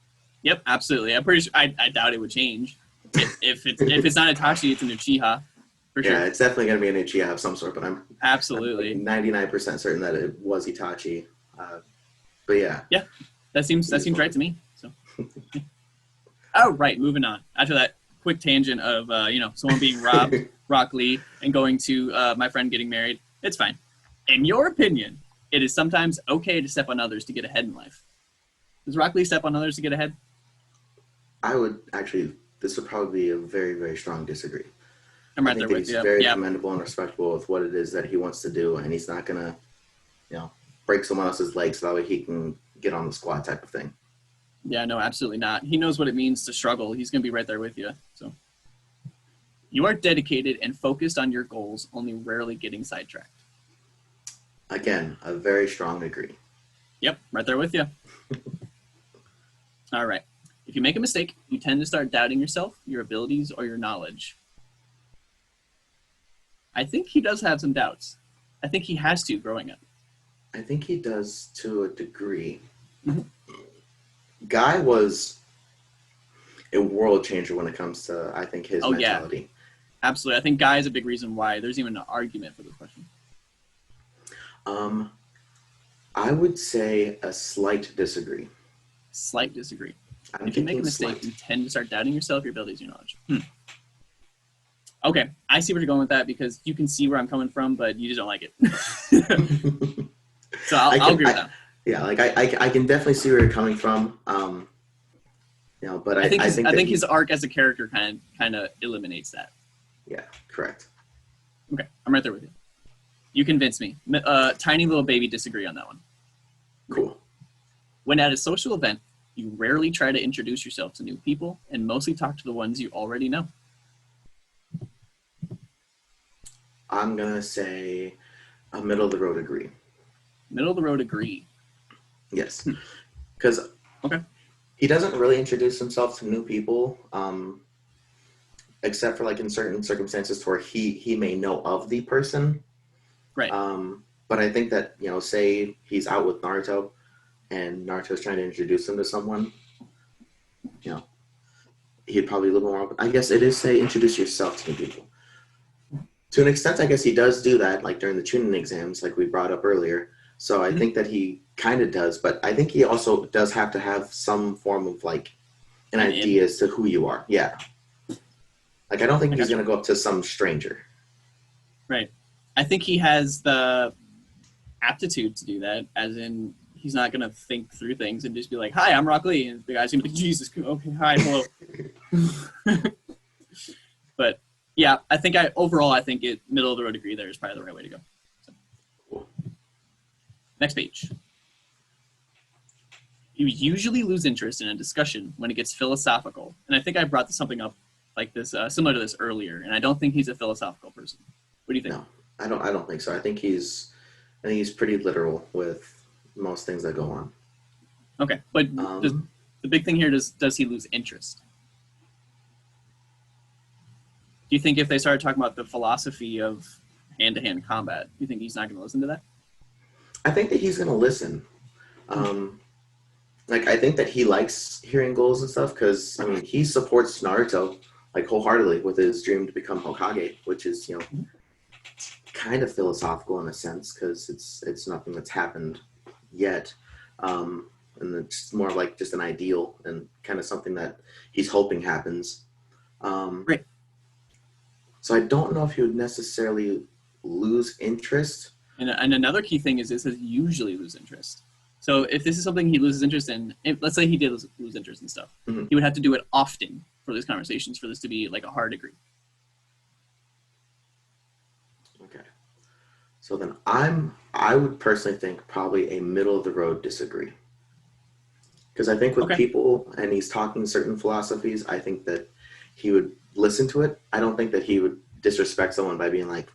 Yep, absolutely. I'm pretty sure, I doubt it would change. If it's not Itachi, it's an Uchiha. For sure. Yeah, it's definitely going to be an Uchiha of some sort, but I'm absolutely 99% certain that it was Itachi. But yeah. Yeah, that seems right to me. So. Oh, right, moving on. After that quick tangent of someone being robbed, Rock Lee, and going to my friend getting married, it's fine. In your opinion, it is sometimes okay to step on others to get ahead in life. Does Rock Lee step on others to get ahead? I would actually. This would probably be a very, very strong disagree. I'm right there with you. He's very commendable and respectable with what it is that he wants to do, and he's not gonna, break someone else's legs so that way he can get on the squad type of thing. Yeah, no, absolutely not. He knows what it means to struggle. He's gonna be right there with you. So, you are dedicated and focused on your goals, only rarely getting sidetracked. Again, a very strong agree. Yep, right there with you. All right. If you make a mistake, you tend to start doubting yourself, your abilities, or your knowledge. I think he does have some doubts. I think he has to growing up. I think he does to a degree. Guy was a world changer when it comes to, I think, his mentality. Yeah. Absolutely. I think Guy is a big reason why there's even an argument for this question. I would say a slight disagree. Slight disagree. If you make a mistake, you tend to start doubting yourself, your abilities, your knowledge. Okay, I see where you're going with that because you can see where I'm coming from, but you just don't like it. So I'll agree with that. Yeah, I can definitely see where you're coming from. But I think his arc as a character kind of eliminates that. Yeah, correct. Okay, I'm right there with you. You convinced me. Tiny little baby disagree on that one. Cool. When at a social event, you rarely try to introduce yourself to new people and mostly talk to the ones you already know. I'm going to say a middle-of-the-road agree. Middle-of-the-road agree. Yes. Because he doesn't really introduce himself to new people, except for in certain circumstances where he may know of the person. Right. But I think that, say he's out with Naruto and Naruto's trying to introduce him to someone, he'd probably a little more open. I guess it is say introduce yourself to new people. To an extent, I guess he does do that, during the Chunin exams, like we brought up earlier. So I think that he kind of does, but I think he also does have to have some form of an idea as to who you are. Yeah. I don't think he's going to go up to some stranger. Right. I think he has the aptitude to do that, as in he's not going to think through things and just be like, hi, I'm Rock Lee. And the guy's going to be like, Jesus, okay, hi, hello. But yeah, I think middle of the road agree there is probably the right way to go. So. Cool. Next page. You usually lose interest in a discussion when it gets philosophical. And I think I brought something up like this, similar to this earlier, and I don't think he's a philosophical person. What do you think? No, I don't think so. I think he's pretty literal with most things that go on. Okay, but the big thing here, does he lose interest? Do you think if they started talking about the philosophy of hand-to-hand combat, do you think he's not going to listen to that? I think that he's going to listen. I think that he likes hearing goals and stuff because, he supports Naruto, wholeheartedly with his dream to become Hokage, which is, kind of philosophical in a sense because it's nothing that's happened yet. And it's more like just an ideal and kind of something that he's hoping happens. Right. So I don't know if he would necessarily lose interest. And another key thing is it says usually lose interest. So if this is something he loses interest in, let's say he did lose interest in stuff, he would have to do it often for these conversations for this to be like a hard agree. Okay. So then I would personally think probably a middle of the road disagree. Because I think with people, and he's talking certain philosophies, I think that he would listen to it. I don't think that he would disrespect someone by being like,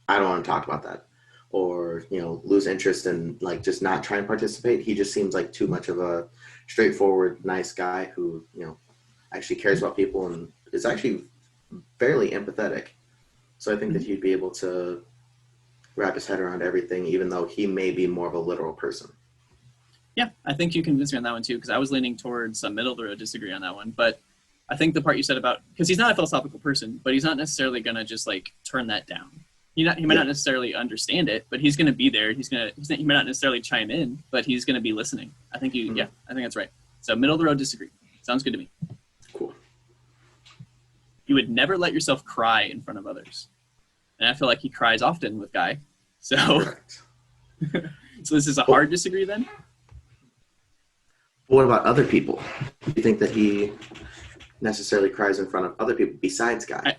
I don't want to talk about that. Or, lose interest and like just not try and participate. He just seems like too much of a straightforward, nice guy who, actually cares about people and is actually fairly empathetic. So I think that he'd be able to wrap his head around everything, even though he may be more of a literal person. Yeah, I think you convinced me on that one too, because I was leaning towards a middle of the road disagree on that one. But I think the part you said about, because he's not a philosophical person, but he's not necessarily going to just like turn that down. He might not necessarily understand it, but he's going to be there. He might not necessarily chime in, but he's going to be listening. I think I think that's right. So middle of the road disagree. Sounds good to me. Cool. You would never let yourself cry in front of others. And I feel like he cries often with Guy. So, so this is a hard disagree then? What about other people? Do you think that he necessarily cries in front of other people besides Guy?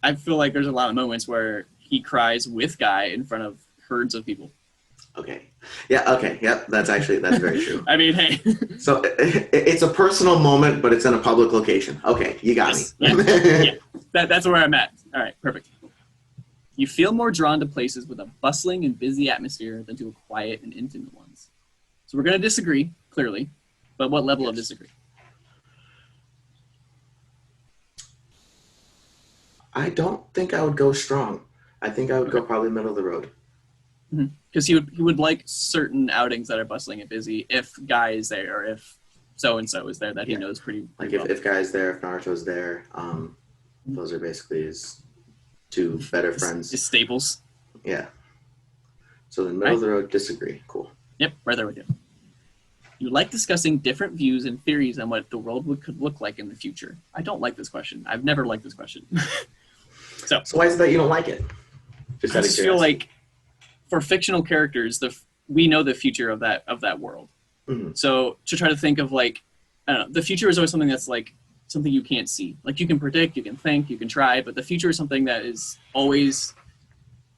I feel like there's a lot of moments where he cries with Guy in front of herds of people. Okay. Yeah, okay. Yep, that's very true. I mean, hey. So it's a personal moment, but it's in a public location. Okay, you got me. Yeah. That's where I'm at. All right, perfect. You feel more drawn to places with a bustling and busy atmosphere than to a quiet and intimate ones. So we're going to disagree, clearly, but what level of disagree? I don't think I would go strong. I think I would go probably middle of the road. Because he would like certain outings that are bustling and busy if Guy is there, or if so-and-so is there that he knows pretty like well. If Guy's there, if Naruto's there, those are basically his two better friends. His staples. Yeah. So the middle of the road disagree. Cool. Yep, right there with you. You like discussing different views and theories on what the world could look like in the future. I don't like this question. I've never liked this question. So why is it that you don't like it? I just feel like for fictional characters, we know the future of that world. So to try to think of like, I don't know, the future is always something that's like something you can't see. Like you can predict, you can think, you can try, but the future is something that is always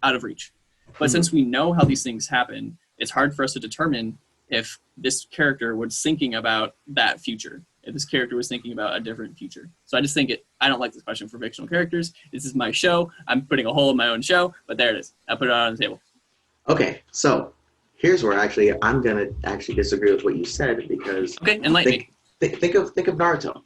out of reach. But since we know how these things happen, it's hard for us to determine if this character was thinking about that future, if this character was thinking about a different future. So I just think I don't like this question for fictional characters. This is my show. I'm putting a hole in my own show, but there it is. I put it out on the table. Okay, so here's where I'm gonna disagree with what you said because enlighten me. Think of Naruto.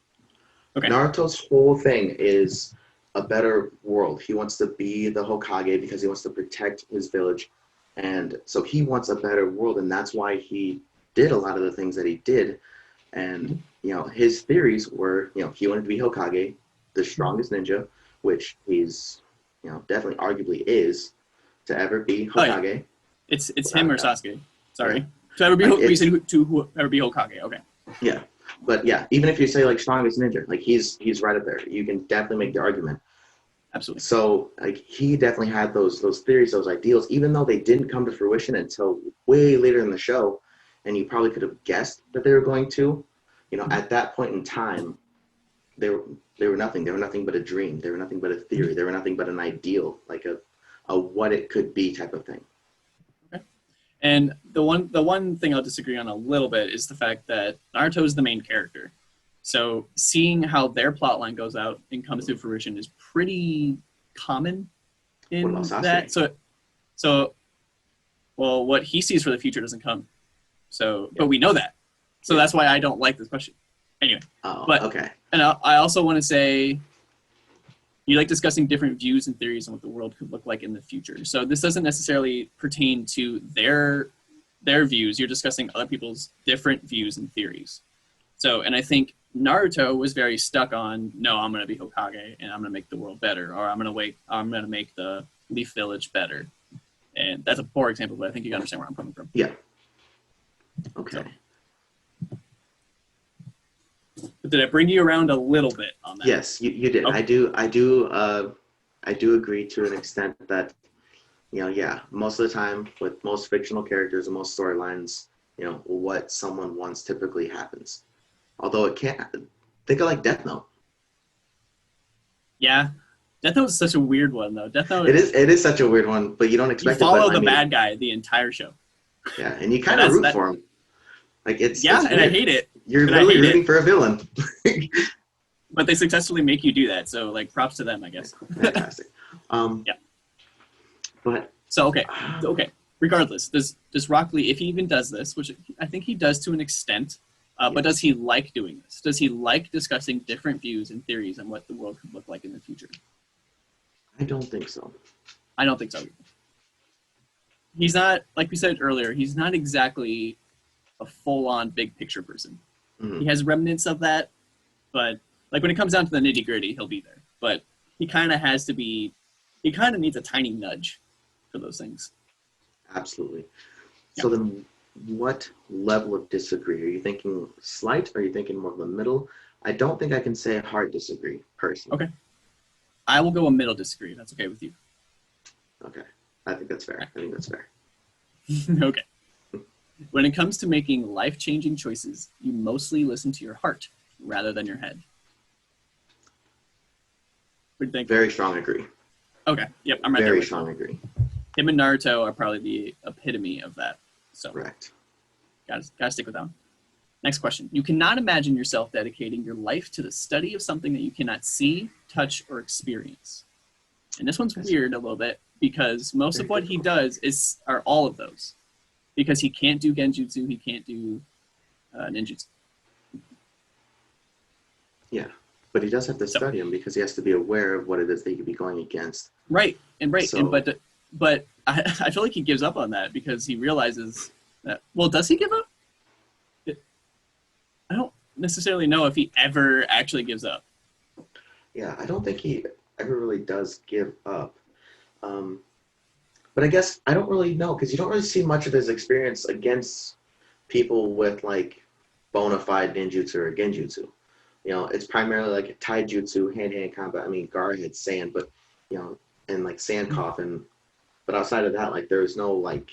Okay. Naruto's whole thing is a better world. He wants to be the Hokage because he wants to protect his village. And so he wants a better world, and that's why he did a lot of the things that he did. And, his theories were, he wanted to be Hokage, the strongest ninja, which he's, definitely arguably is, to ever be Hokage. Oh, yeah. It's him or Sasuke. Sorry. Yeah. To ever be whoever be Hokage. Okay. Yeah. But yeah, even if you say like strongest ninja, like he's right up there. You can definitely make the argument. Absolutely. So like he definitely had those theories, those ideals, even though they didn't come to fruition until way later in the show, and you probably could have guessed that they were going to. At that point in time, they were nothing. They were nothing but a dream. They were nothing but a theory. They were nothing but an ideal, like a what it could be type of thing. Okay. And the one thing I'll disagree on a little bit is the fact that Naruto is the main character. So seeing how their plotline goes out and comes to fruition is pretty common in that. So, well, what he sees for the future doesn't come. So, but we know that. So that's why I don't like this question. Anyway. Okay. And I also want to say, you like discussing different views and theories on what the world could look like in the future. So this doesn't necessarily pertain to their views. You're discussing other people's different views and theories. So, and I think Naruto was very stuck on, no, I'm going to be Hokage and I'm going to make the world better, or I'm going to make the Leaf Village better. And that's a poor example, but I think you understand where I'm coming from. Yeah. Okay. So, but did I bring you around a little bit on that? Yes, you did. Okay. I do I do agree to an extent that, yeah, most of the time with most fictional characters and most storylines, what someone wants typically happens. Although it can't, think of like Death Note. Yeah, Death Note is such a weird one though. Death Note, It is such a weird one, but you don't you expect it. follow But I the mean, bad guy the entire show. yeah, and you And kind of root for him. Like it's yeah, and I weird. hate it. You're And I literally hate rooting it. for a villain. But they successfully make you do that. So like props to them, I guess. Fantastic. Yeah. But So okay. Regardless, does Rock Lee, if he even does this, which I think he does to an extent, but does he like doing this? Does he like discussing different views and theories on what the world could look like in the future? I don't think so. I don't think so either. He's not, like we said earlier, he's not exactly a full-on big picture person. Mm-hmm. He has remnants of that, but like when it comes down to the nitty-gritty, he'll be there. But he kind of has to be, he kind of needs a tiny nudge for those things. Absolutely. So then what level of disagree? Are you thinking slight? Or are you thinking more of the middle? I don't think I can say hard disagree, personally. Okay. I will go a middle disagree. That's okay with you. Okay. I think that's fair. Okay. When it comes to making life-changing choices, you mostly listen to your heart rather than your head. What do you think? Very strong agree. Okay. Yep. I'm right there. Very strong agree. Him and Naruto are probably the epitome of that. So Correct. Gotta stick with that one. Next question. You cannot imagine yourself dedicating your life to the study of something that you cannot see, touch, or experience. And this one's weird a little bit because most of what he does are all of those. Because he can't do genjutsu, he can't do ninjutsu. Yeah, but he does have to study them because he has to be aware of what it is that he could be going against. Right, So- but I feel like he gives up on that because he realizes that. Well, does he give up? I don't necessarily know if he ever actually gives up. Yeah, I don't think he ever really does give up. But I guess I don't really know because you don't really see much of his experience against people with like bona fide ninjutsu or genjutsu. It's primarily like taijutsu, hand-to-hand combat. I mean, Gar had sand, but and like sand coffin. But outside of that, like there's no like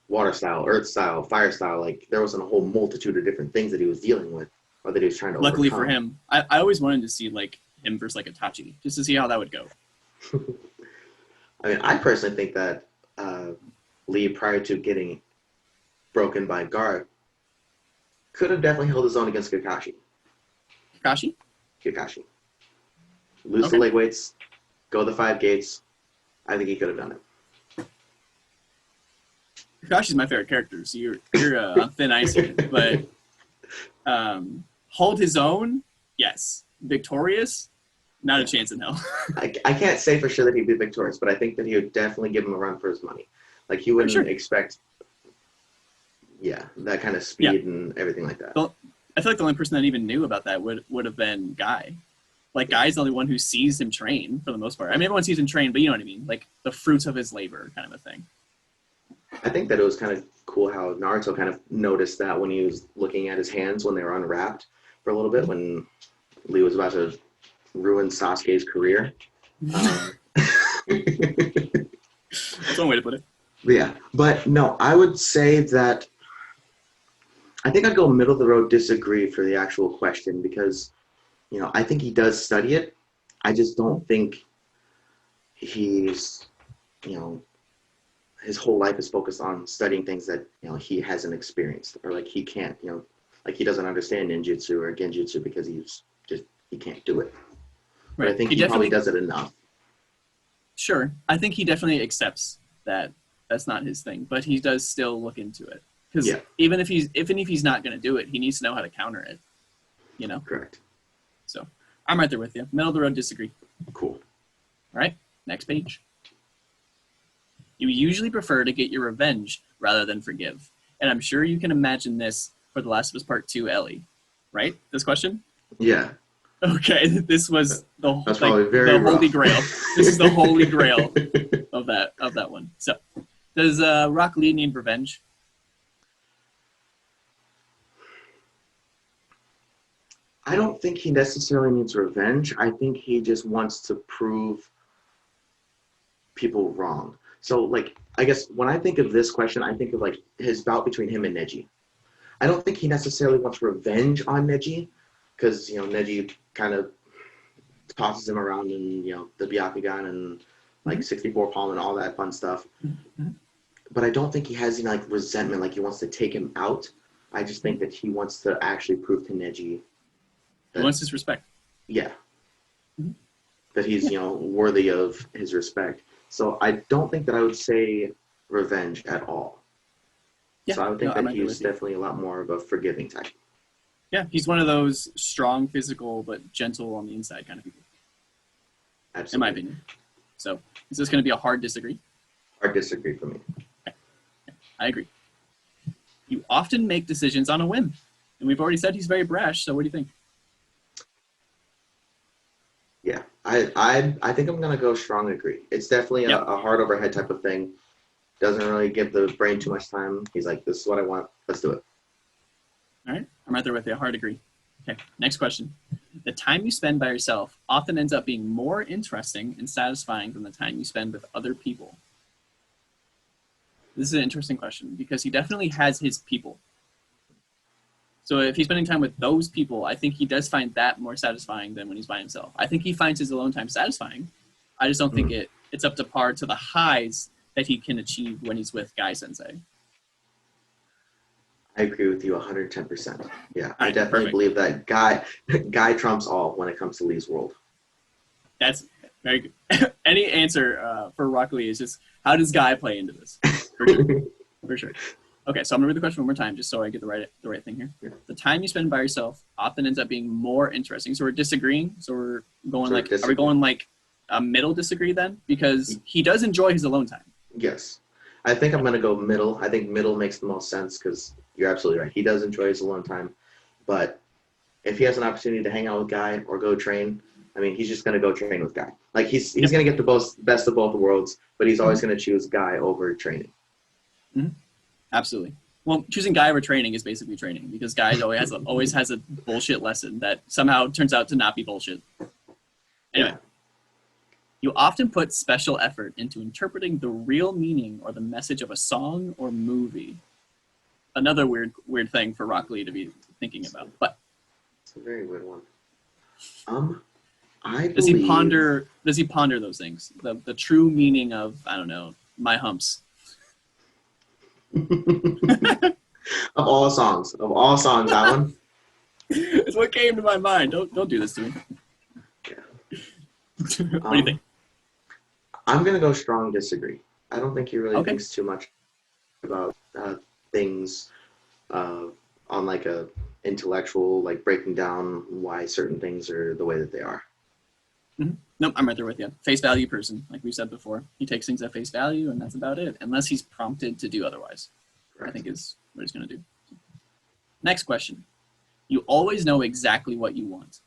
water style, earth style, fire style. Like there wasn't a whole multitude of different things that he was dealing with or that he was trying to Luckily overcome. for him, I always wanted to see like him versus like Itachi just to see how that would go. I mean, I personally think that Lee, prior to getting broken by Gar, could have definitely held his own against Kakashi. Kakashi. Lose the leg weights, go the 5 gates. I think he could have done it. Kakashi's my favorite character, so you're on thin ice here. But hold his own, yes. Victorious, not a chance in hell. I can't say for sure that he'd be victorious, but I think that he would definitely give him a run for his money. Like he wouldn't expect, that kind of speed and everything like that. Well, I feel like the only person that even knew about that would have been Guy. Like Guy's the only one who sees him train for the most part. I mean, everyone sees him train, but you know what I mean? Like the fruits of his labor kind of a thing. I think that it was kind of cool how Naruto kind of noticed that when he was looking at his hands when they were unwrapped for a little bit when Lee was about to ruin Sasuke's career. That's one way to put it. Yeah, but no, I would say that I think I'd go middle of the road disagree for the actual question because, I think he does study it. I just don't think he's, his whole life is focused on studying things that, he hasn't experienced or like he can't, like he doesn't understand ninjutsu or genjutsu because he can't do it. But Right. I think he probably does it enough. Sure. I think he definitely accepts that that's not his thing, but he does still look into it. Because even if he's not going to do it, he needs to know how to counter it. Correct. So I'm right there with you. Middle of the road disagree. Cool. All right. Next page. You usually prefer to get your revenge rather than forgive. And I'm sure you can imagine this for The Last of Us Part 2, Ellie. Right? This question? Yeah. Okay. This was the holy grail. This is the holy grail of that one. So does Rock Lee need revenge? I don't think he necessarily needs revenge. I think he just wants to prove people wrong. So like, I guess when I think of this question, I think of like his bout between him and Neji. I don't think he necessarily wants revenge on Neji, because Neji kind of tosses him around in the Byakugan and like 64 palm and all that fun stuff. But I don't think he has any like resentment, like he wants to take him out. I just think that he wants to actually prove to Neji that, he wants his respect. Yeah. That he's worthy of his respect. So I don't think that I would say revenge at all. Yeah, so I would think that he's definitely a lot more of a forgiving type. Yeah, he's one of those strong physical but gentle on the inside kind of people. Absolutely. In my opinion. So is this going to be a hard disagree? Hard disagree for me. Okay. I agree. You often make decisions on a whim. And we've already said he's very brash, so what do you think? Yeah, I think I'm gonna go strong agree. It's definitely a hard overhead type of thing. Doesn't really give the brain too much time. He's like, this is what I want. Let's do it. All right, I'm right there with you. Hard agree. Okay, next question. The time you spend by yourself often ends up being more interesting and satisfying than the time you spend with other people. This is an interesting question because he definitely has his people. So if he's spending time with those people, I think he does find that more satisfying than when he's by himself. I think he finds his alone time satisfying. I just don't think it's up to par to the highs that he can achieve when he's with Guy Sensei. I agree with you 110%. Yeah, I definitely believe that Guy trumps all when it comes to Lee's world. That's very good. Any answer for Rock Lee is just, how does Guy play into this? For sure. For sure. Okay, so I'm gonna read the question one more time, just so I get the right thing here. Yeah. The time you spend by yourself often ends up being more interesting. So we're disagreeing. So we're going are we going like a middle disagree then? Because he does enjoy his alone time. Yes, I think I'm gonna go middle. I think middle makes the most sense because you're absolutely right. He does enjoy his alone time, but if he has an opportunity to hang out with Guy or go train, I mean, he's just gonna go train with Guy. Like he's gonna get the best of both worlds, but he's always gonna choose Guy over training. Mm-hmm. Absolutely. Well, choosing Guy over training is basically training because Guy always has a bullshit lesson that somehow turns out to not be bullshit. Anyway, you often put special effort into interpreting the real meaning or the message of a song or movie. Another weird thing for Rock Lee to be thinking about. But it's a very weird one. Does he ponder those things? The true meaning of, I don't know, my humps. Of all songs, that one. It's what came to my mind. Don't do this to me. Yeah. What do you think? I'm gonna go strong disagree. I don't think he really thinks too much about things on like a intellectual, like breaking down why certain things are the way that they are. Mm-hmm. Nope, I'm right there with you. Face value person, like we said before. He takes things at face value, and that's about it, unless he's prompted to do otherwise. Correct. I think is what he's going to do. Next question. You always know exactly what you want.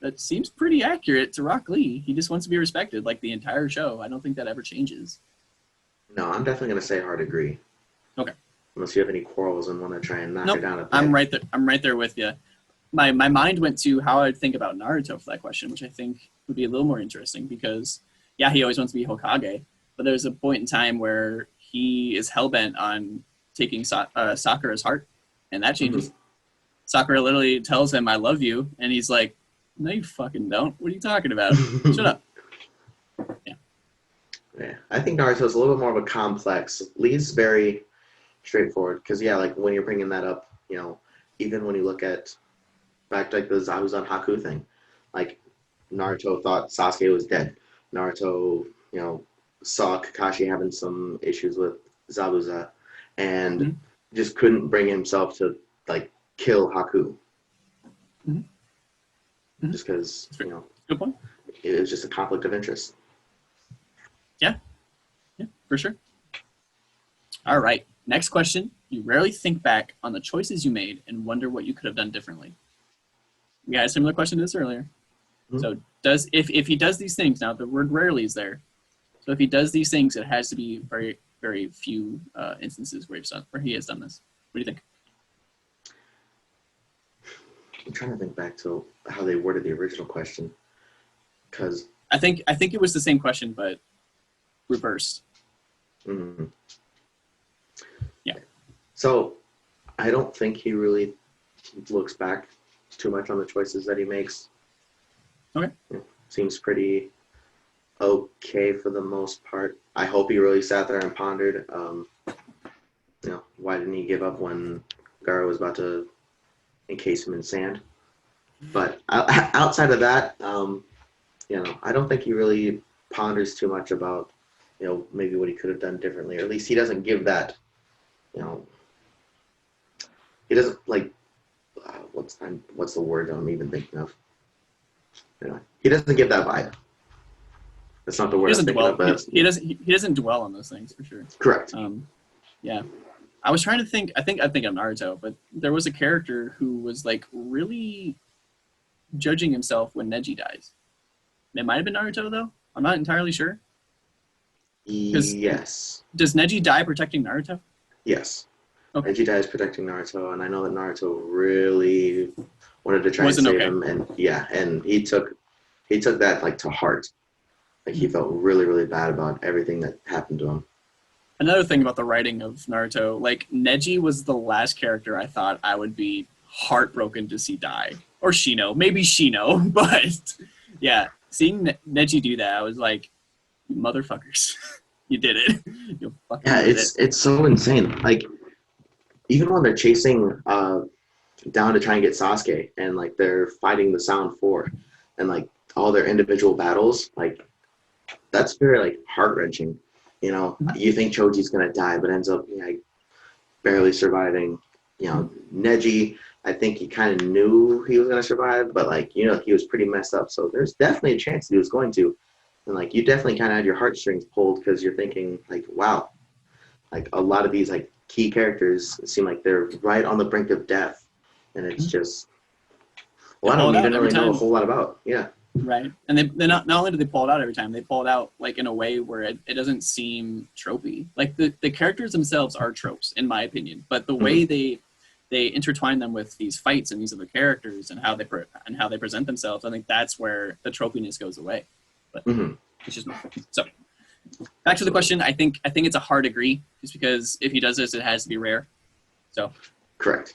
That seems pretty accurate to Rock Lee. He just wants to be respected, like the entire show. I don't think that ever changes. No, I'm definitely going to say hard agree. Okay. Unless you have any quarrels and want to try and knock it down a bit. I'm right there with you. My mind went to how I'd think about Naruto for that question, which I think would be a little more interesting because, yeah, he always wants to be Hokage, but there's a point in time where he is hellbent on taking Sakura's heart, and that changes. Mm-hmm. Sakura literally tells him, "I love you," and he's like, "No, you fucking don't. What are you talking about? Shut up." Yeah, I think Naruto's a little bit more of a complex. Lee's very straightforward because, yeah, like when you're bringing that up, even when you look at back to like the Zabuza and Haku thing, like Naruto thought Sasuke was dead. Naruto, saw Kakashi having some issues with Zabuza and just couldn't bring himself to like kill Haku. Mm-hmm. Just because, good point. It was just a conflict of interest. Yeah, for sure. All right, next question. You rarely think back on the choices you made and wonder what you could have done differently. We had a similar question to this earlier. Mm-hmm. So if he does these things, now the word rarely is there. So if he does these things, it has to be very, very few instances where he has done this. What do you think? I'm trying to think back to how they worded the original question. Because I think it was the same question, but reversed. Mm-hmm. Yeah. So I don't think he really looks back too much on the choices that he makes. Okay. Seems pretty okay for the most part. I hope he really sat there and pondered, why didn't he give up when Gara was about to encase him in sand? But outside of that, I don't think he really ponders too much about, maybe what he could have done differently. Or at least he doesn't give that, he doesn't like, what's the word I'm even thinking of? He doesn't give that vibe. That's not the word I'm thinking of. But he doesn't dwell on those things for sure. Correct. Yeah. I was trying to think. I think of Naruto, but there was a character who was like really judging himself when Neji dies. It might have been Naruto though. I'm not entirely sure. Yes. Does Neji die protecting Naruto? Yes. Okay. Neji dies protecting Naruto, and I know that Naruto really wanted to try and save him, and he took that like to heart. Like he felt really, really bad about everything that happened to him. Another thing about the writing of Naruto, like Neji was the last character I thought I would be heartbroken to see die. Or Shino, maybe Shino, but yeah, seeing Neji do that, I was like, motherfuckers, you did it. You fucking did it. It's so insane. Like even when they're chasing down to try and get Sasuke, and like they're fighting the Sound Four, and like all their individual battles, like that's very like heart-wrenching. You think Choji's gonna die, but ends up barely surviving. Neji, I think he kind of knew he was gonna survive, but he was pretty messed up. So there's definitely a chance that he was going to, and like you definitely kind of had your heartstrings pulled because you're thinking like, wow, like a lot of these like key characters seem like they're right on the brink of death, and it's just a lot of them you didn't really know a whole lot about. Yeah. Right, and they not only do they pull it out every time, they pull it out like in a way where it doesn't seem tropey. Like the characters themselves are tropes, in my opinion, but the way they intertwine them with these fights and these other characters and how they present themselves, I think that's where the tropiness goes away. But it's just so. Back to the question, I think it's a hard agree, just because if he does this, it has to be rare. So. Correct.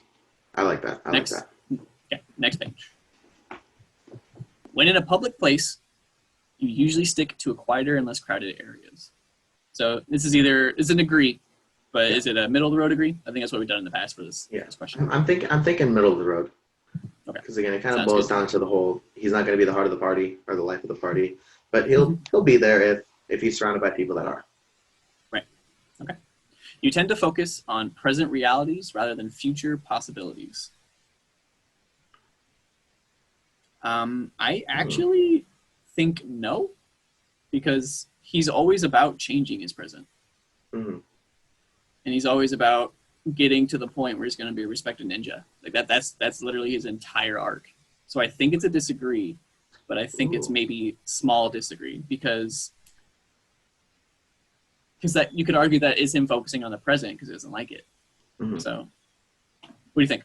I like that. I like that. Yeah. Next page. When in a public place, you usually stick to a quieter and less crowded areas. So this is an agree, but is it a middle of the road agree? I think that's what we've done in the past for this question. I'm thinking middle of the road. Okay. Because again, it kind of boils down to the whole. He's not going to be the heart of the party or the life of the party, but he'll be there if he's surrounded by people that are. Right. Okay. You tend to focus on present realities rather than future possibilities. I actually think no, because he's always about changing his present. And he's always about getting to the point where he's going to be a respected ninja. Like that's literally his entire arc. So I think it's a disagree, but I think it's maybe small disagree because that you could argue that is him focusing on the present because he doesn't like it. So what do you think?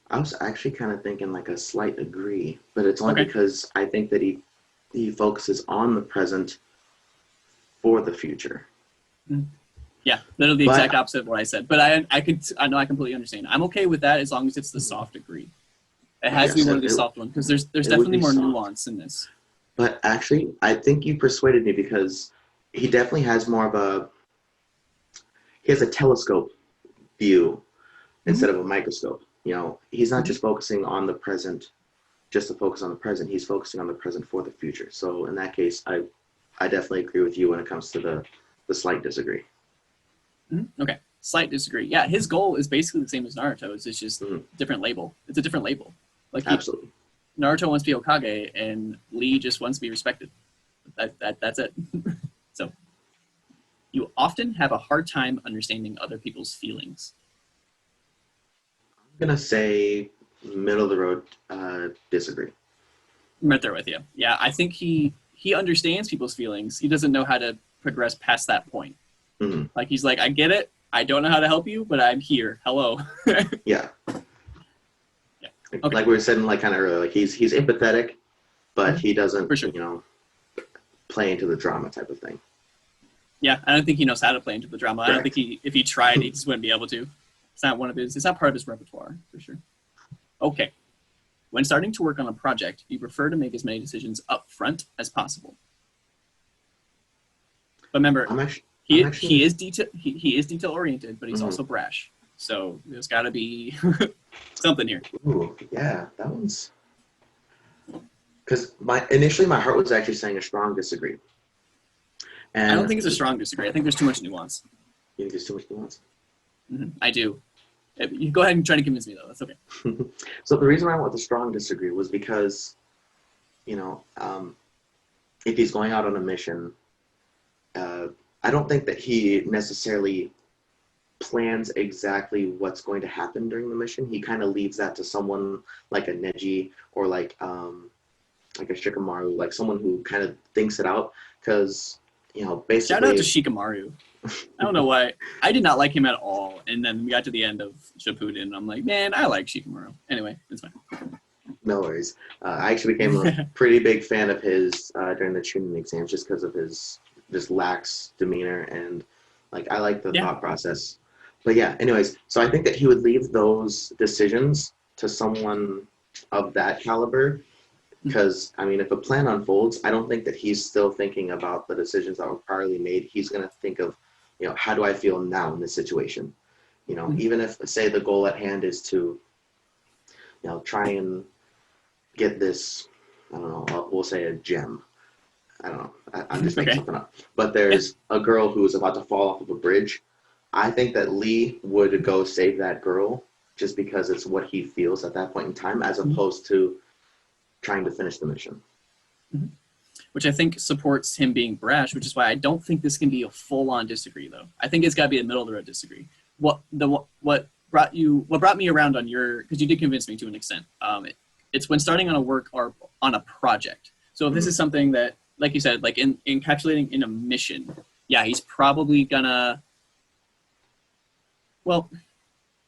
I was actually kind of thinking like a slight agree, but it's only because I think that he focuses on the present for the future. Yeah, literally the exact opposite of what I said. But I know I completely understand. I'm okay with that as long as it's the soft agree. It has to be one of the soft ones because there's definitely more nuance in this. But actually, I think you persuaded me because he definitely has more of he has a telescope view instead of a microscope. He's not just focusing on the present, just to focus on the present. He's focusing on the present for the future. So in that case, I definitely agree with you when it comes to the slight disagree. Okay, slight disagree. Yeah, his goal is basically the same as Naruto's. It's just different label. It's a different label. Absolutely. Naruto wants to be Hokage, and Lee just wants to be respected. That's it. So, you often have a hard time understanding other people's feelings. I'm gonna say middle of the road disagree. I'm right there with you. Yeah, I think he understands people's feelings. He doesn't know how to progress past that point. Like he's like, I get it. I don't know how to help you, but I'm here. Hello. Yeah. Okay. Like we were saying, like kind of earlier, like he's empathetic, but he doesn't, For sure. play into the drama type of thing. Yeah, I don't think he knows how to play into the drama. Correct. I don't think if he tried, he just wouldn't be able to. It's not part of his repertoire, for sure. Okay. When starting to work on a project, you prefer to make as many decisions up front as possible. But remember, he is detail oriented, but he's also brash. So there's got to be something here. Ooh, yeah, that one's because initially my heart was actually saying a strong disagree. And I don't think it's a strong disagree. I think there's too much nuance. You think there's too much nuance? I do. You go ahead and try to convince me, though. That's okay. So the reason why I went with a strong disagree was because, if he's going out on a mission, I don't think that he necessarily plans exactly what's going to happen during the mission. He kind of leaves that to someone like a Neji or like a Shikamaru, like someone who kind of thinks it out. Because, basically... Shout out to Shikamaru. I don't know why. I did not like him at all. And then we got to the end of Shippuden, and I'm like, man, I like Shikamaru. Anyway, it's fine. No worries. I actually became a pretty big fan of his during the Chunin exams just because of his just lax demeanor and I like the thought process. But yeah, anyways, so I think that he would leave those decisions to someone of that caliber because, if a plan unfolds, I don't think that he's still thinking about the decisions that were priorly made. He's going to think of, how do I feel now in this situation? Even if, say, the goal at hand is to, try and get this, I don't know, we'll say a gem. I don't know. I'm just making something up. But there's a girl who is about to fall off of a bridge. I think that Lee would go save that girl just because it's what he feels at that point in time, as opposed to trying to finish the mission. Which I think supports him being brash, which is why I don't think this can be a full-on disagree, though. I think it's got to be a middle-of-the-road disagree. What brought me around on your, because you did convince me to an extent. It's when starting on a work or on a project. So if this is something that, like you said, like encapsulating in a mission, yeah, he's probably gonna. Well,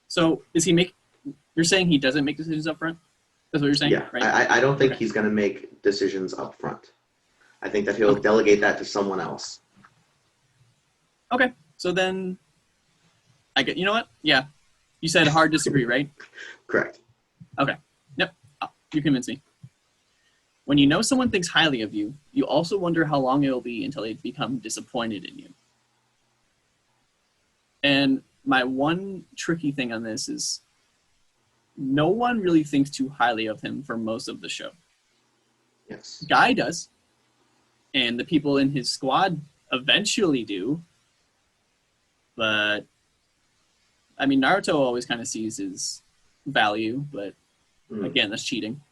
so you're saying he doesn't make decisions up front? That's what you're saying? Yeah, right? I don't think he's gonna make decisions up front. I think that he'll delegate that to someone else. Okay, so then you know what? Yeah, you said hard disagree, right? Correct. Okay. Yep. You convinced me. When you know someone thinks highly of you, you also wonder how long it will be until they become disappointed in you. And my one tricky thing on this is no one really thinks too highly of him for most of the show. Yes. Guy does. And the people in his squad eventually do. But, Naruto always kind of sees his value, but again, that's cheating.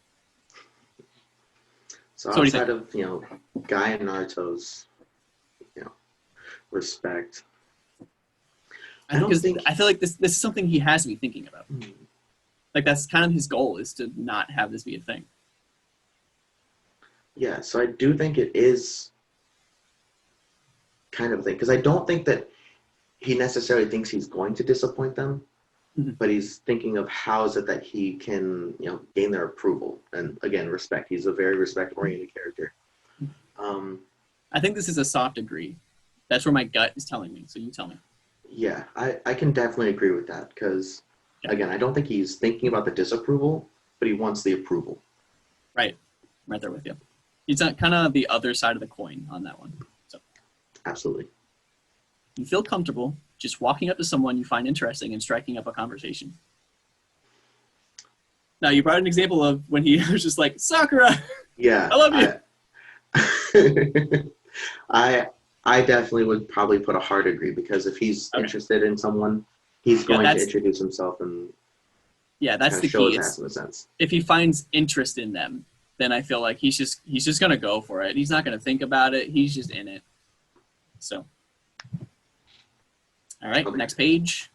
So outside of, Guy and Naruto's, respect. I feel like this is something he has to be thinking about. Like that's kind of his goal, is to not have this be a thing. Yeah, so I do think it is kind of a thing. Because I don't think that he necessarily thinks he's going to disappoint them. But he's thinking of how is it that he can, gain their approval. And again, respect. He's a very respect-oriented character. I think this is a soft agree. That's where my gut is telling me. So you tell me. Yeah, I can definitely agree with that. Because, again, I don't think he's thinking about the disapproval, but he wants the approval. Right. Right there with you. He's kind of the other side of the coin on that one. So. Absolutely. You feel comfortable just walking up to someone you find interesting and striking up a conversation. Now, you brought an example of when he was just like, Sakura! Yeah. I love you! I definitely would probably put a hard agree, because if he's interested in someone, he's going to introduce himself and that's the show key. his ass in a sense. If he finds interest in them, then I feel like he's just going to go for it. He's not going to think about it. He's just in it. So. All right, next page.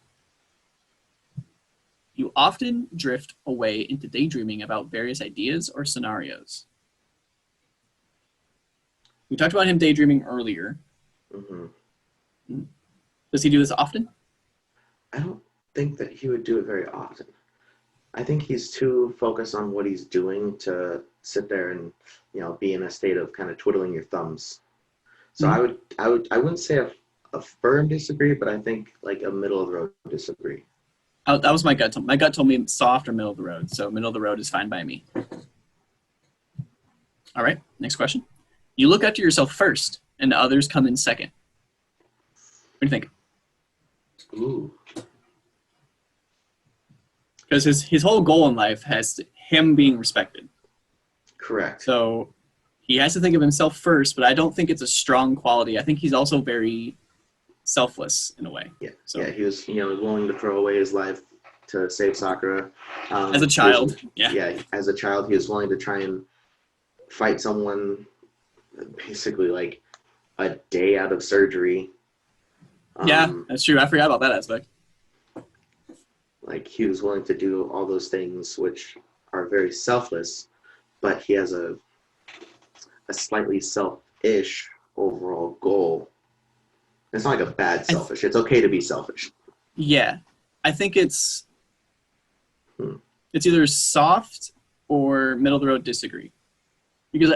You often drift away into daydreaming about various ideas or scenarios. We talked about him daydreaming earlier. Does he do this often? I don't think that he would do it very often. I think he's too focused on what he's doing to sit there and, be in a state of kind of twiddling your thumbs. So Mhm. I wouldn't say a firm disagree, but I think like a middle of the road disagree. Oh, that was my gut. My gut told me soft or middle of the road. So middle of the road is fine by me. All right, next question. You look after yourself first, and others come in second. What do you think? Ooh, Because his whole goal in life has him being respected. correct. So he has to think of himself first, but I don't think it's a strong quality. I think he's also very selfless in a way. Yeah, So yeah, he was, willing to throw away his life to save Sakura. as a child, yeah. Yeah, as a child, he was willing to try and fight someone basically like a day out of surgery. Yeah, Um, that's true. I forgot about that aspect. like he was willing to do all those things which are very selfless, but he has a slightly selfish overall goal. It's not like a bad selfish. It's okay to be selfish. Yeah, I think it's Hmm. it's either soft or middle of the road disagree, because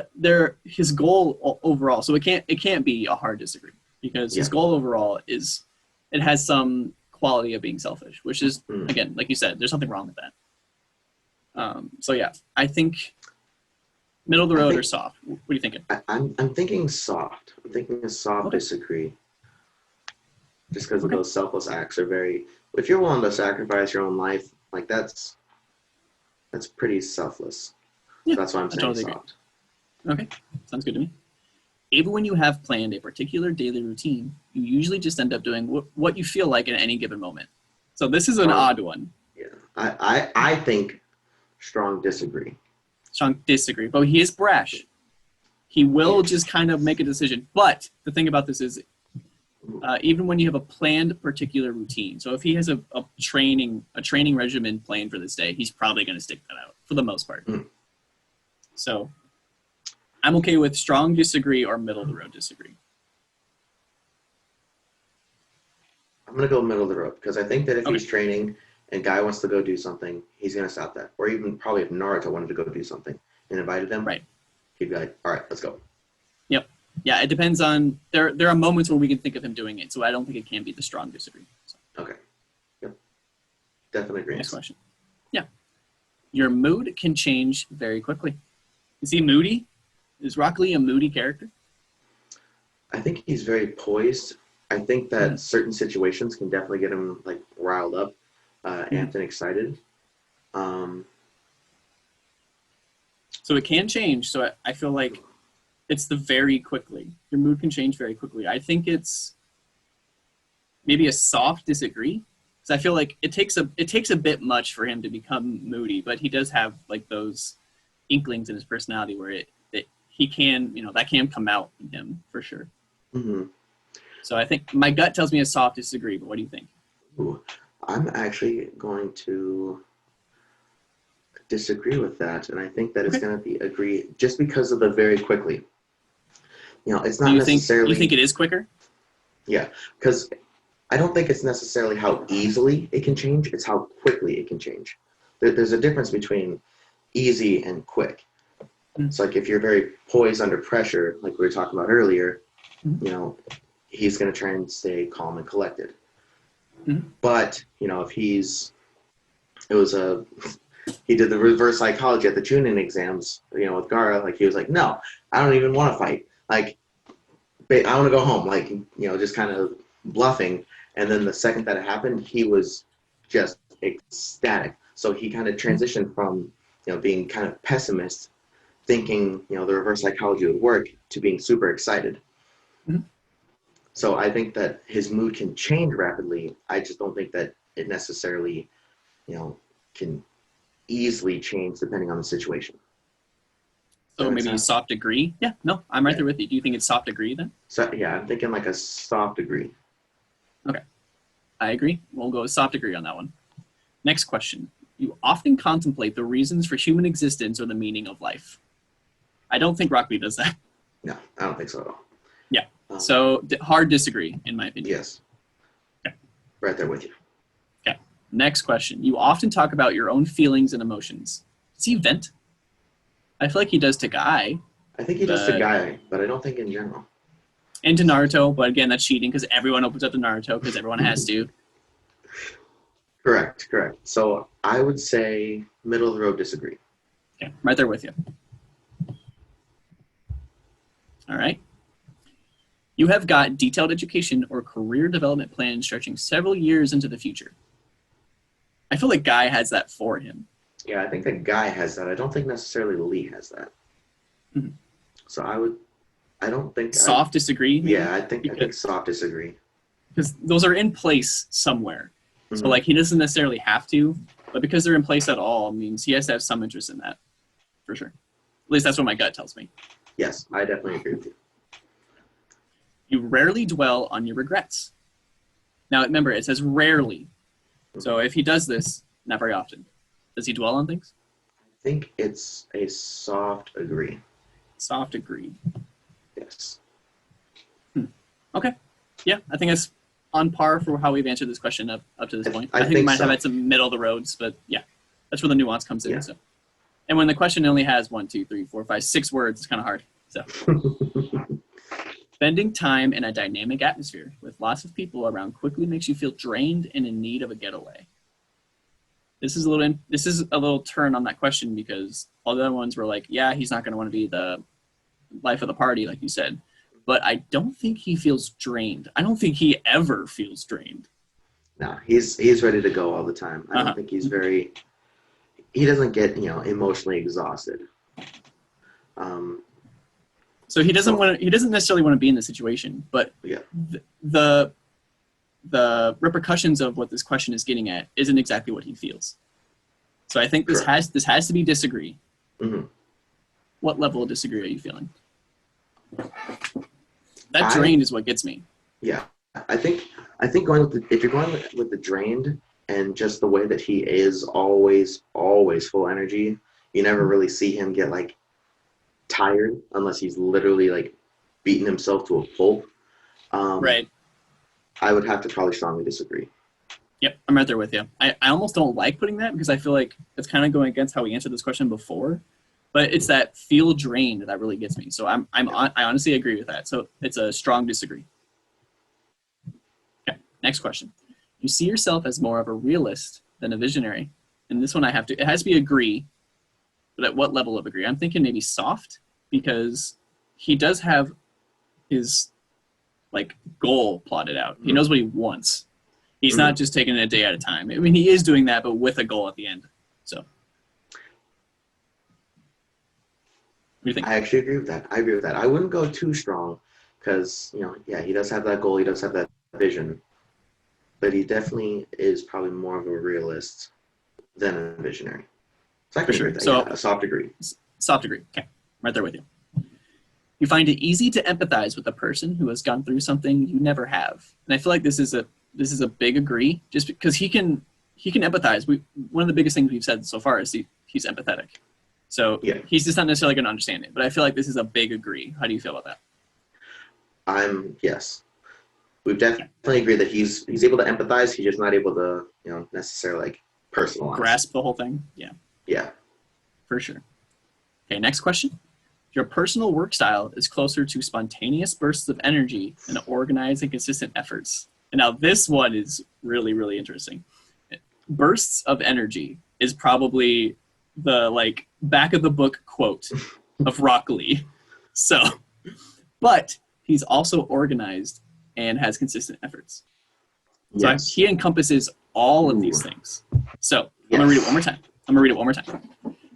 his goal overall. So it can't be a hard disagree, because his Yeah. goal overall is it has some quality of being selfish, which is Hmm. again, like you said, there's nothing wrong with that. So yeah, I think middle of the road or soft. What are you thinking? I'm thinking soft. I'm thinking a soft Okay. disagree. Just because of Okay. those selfless acts are very. If you're willing to sacrifice your own life, like that's pretty selfless. Yeah, So that's why I'm I saying totally agree. soft. Okay, sounds good to me. Even when you have planned a particular daily routine, you usually just end up doing what you feel like at any given moment. So this is an Strong. odd one. Yeah, I think strong disagree. Strong disagree, but he is brash. He will Yeah. just kind of make a decision. But the thing about this is, even when you have a planned particular routine, so if he has a training regimen planned for this day, he's probably going to stick that out for the most part. Mm. So I'm okay with strong disagree or middle of the road disagree. I'm gonna go middle of the road because I think that if Okay. he's training and guy wants to go do something, he's gonna stop that. Or even probably if Naruto wanted to go do something and invited him, Right. he'd be like, "All right, let's go." Yep. Yeah, it depends on there are moments where we can think of him doing it, so I don't think it can be the strong disagree. So, Okay. Yep. Definitely agree. next question. Yeah. Your mood can change very quickly. Is he moody? Is Rock Lee a moody character? I think he's very poised. I think that certain situations can definitely get him like riled up, amped and excited. So it can change. So I feel like it's the very quickly. Your mood can change very quickly. I think it's maybe a soft disagree, because I feel like it takes a bit much for him to become moody, but he does have like those inklings in his personality where he can, that can come out in him for sure. Mm-hmm. So I think my gut tells me a soft disagree, but what do you think? Ooh, I'm actually going to disagree with that, and I think that it's going to be agree just because of the very quickly. It's not necessarily. You think it is quicker? Yeah, because I don't think it's necessarily how easily it can change; it's how quickly it can change. There's a difference between easy and quick. It's like if you're very poised under pressure, like we were talking about earlier, he's going to try and stay calm and collected. Mm-hmm. But if he did the reverse psychology at the Chunin exams, with Gara, like he was like, no, I don't even want to fight. Like, I want to go home. Like, just kind of bluffing. And then the second that it happened, he was just ecstatic. So he kind of transitioned from, being kind of pessimist, thinking, the reverse psychology would work, to being super excited. Mm-hmm. So I think that his mood can change rapidly. I just don't think that it necessarily, can easily change depending on the situation. So maybe a soft degree? Yeah, no, I'm right there with you. Do you think it's soft degree then? So yeah, I'm thinking like a soft degree. Okay, I agree. We'll go with soft degree on that one. Next question. You often contemplate the reasons for human existence or the meaning of life. I don't think Rock Lee does that. No, I don't think so at all. Yeah. So hard disagree, in my opinion. Yes. Okay. Right there with you. Okay. Next question. You often talk about your own feelings and emotions. Does he vent? I feel like he does to Guy. I think he does to Guy, but I don't think in general. And to Naruto, but again, that's cheating because everyone opens up to Naruto because everyone has to. Correct. So I would say middle of the road disagree. Okay, right there with you. All right. You have got detailed education or career development plans stretching several years into the future. I feel like Guy has that for him. Yeah, I think that Guy has that. I don't think necessarily Lee has that. Mm-hmm. So I don't think soft disagree. Maybe? Yeah, I think soft disagree. Because those are in place somewhere. Mm-hmm. So like he doesn't necessarily have to, but because they're in place at all means he has to have some interest in that, for sure. At least that's what my gut tells me. Yes, I definitely agree with you. You rarely dwell on your regrets. Now remember, it says rarely. So if he does this, not very often. Does he dwell on things? I think it's a soft agree. Soft agree. Yes. Okay. Yeah, I think that's on par for how we've answered this question up to this point. I think we might have had some middle of the roads, but yeah, that's where the nuance comes in. Yeah. So, and when the question only has 1, 2, 3, 4, 5, 6 words, it's kind of hard. So, spending time in a dynamic atmosphere with lots of people around quickly makes you feel drained and in need of a getaway. This is a little turn on that question because all the other ones were like, yeah, he's not going to want to be the life of the party, like you said. But I don't think he feels drained. I don't think he ever feels drained. No, he's ready to go all the time. I don't think he's very. He doesn't get emotionally exhausted. So he doesn't want to. He doesn't necessarily want to be in the situation, but yeah. The repercussions of what this question is getting at isn't exactly what he feels. So I think this has to be disagree. Mm-hmm. What level of disagree are you feeling? That drained is what gets me. Yeah, I think if you're going with the drained and just the way that he is always full energy, you never really see him get like tired unless he's literally like beating himself to a pulp. Right. I would have to probably strongly disagree. Yep, I'm right there with you. I almost don't like putting that because I feel like it's kind of going against how we answered this question before. But it's that feel drained that really gets me. So I honestly agree with that. So it's a strong disagree. Okay, next question. You see yourself as more of a realist than a visionary. And this one it has to be agree, but at what level of agree? I'm thinking maybe soft because he does have his like goal plotted out. He knows what he wants. He's not just taking it a day at a time. I mean, he is doing that, but with a goal at the end. So. I actually agree with that. I wouldn't go too strong because, he does have that goal. He does have that vision. But he definitely is probably more of a realist than a visionary. So I can agree with that. So, a soft agree. Soft agree. Okay. Right there with you. You find it easy to empathize with a person who has gone through something you never have. And I feel like this is a big agree just because he can empathize. One of the biggest things we've said so far is he's empathetic. So he's just not necessarily going to understand it. But I feel like this is a big agree. How do you feel about that? Yes. We've definitely agreed that he's able to empathize. He's just not able to, necessarily like personalize. Grasp the whole thing. Yeah. Yeah. For sure. Okay, next question. Your personal work style is closer to spontaneous bursts of energy and organized and consistent efforts. And now this one is really, really interesting. Bursts of energy is probably the like back of the book quote of Rock Lee. So, but he's also organized and has consistent efforts. So he encompasses all of these things. So I'm gonna read it one more time.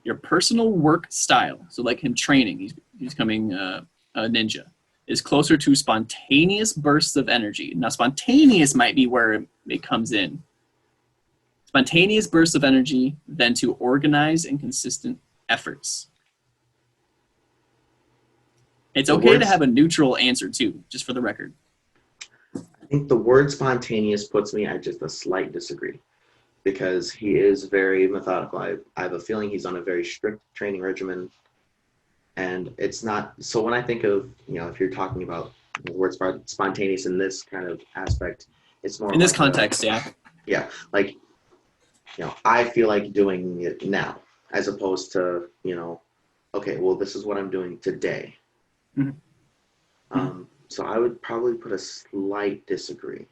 Your personal work style, so like him training, he's becoming a ninja, is closer to spontaneous bursts of energy. Now spontaneous might be where it comes in. Spontaneous bursts of energy than to organized and consistent efforts. It's okay to have a neutral answer too, just for the record. I think the word spontaneous puts me at just a slight disagree because he is very methodical. I have a feeling he's on a very strict training regimen. And it's not, so when I think of, if you're talking about the word spontaneous in this kind of aspect, it's more in this context, Yeah, like, I feel like doing it now as opposed to, okay, well, this is what I'm doing today. Mhm. So I would probably put a slight disagree.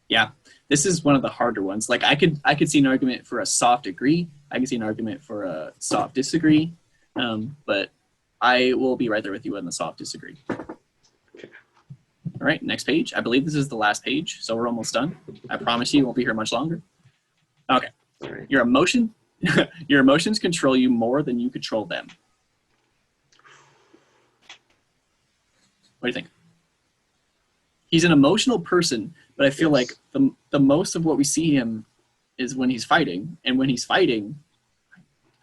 Yeah, this is one of the harder ones. Like I could see an argument for a soft agree. I could see an argument for a soft disagree. But I will be right there with you on the soft disagree. Okay. All right, next page. I believe this is the last page, so we're almost done. I promise you won't be here much longer. Okay. All right. Your emotions control you more than you control them. What do you think? He's an emotional person, but I feel like the most of what we see him is when he's fighting. And when he's fighting,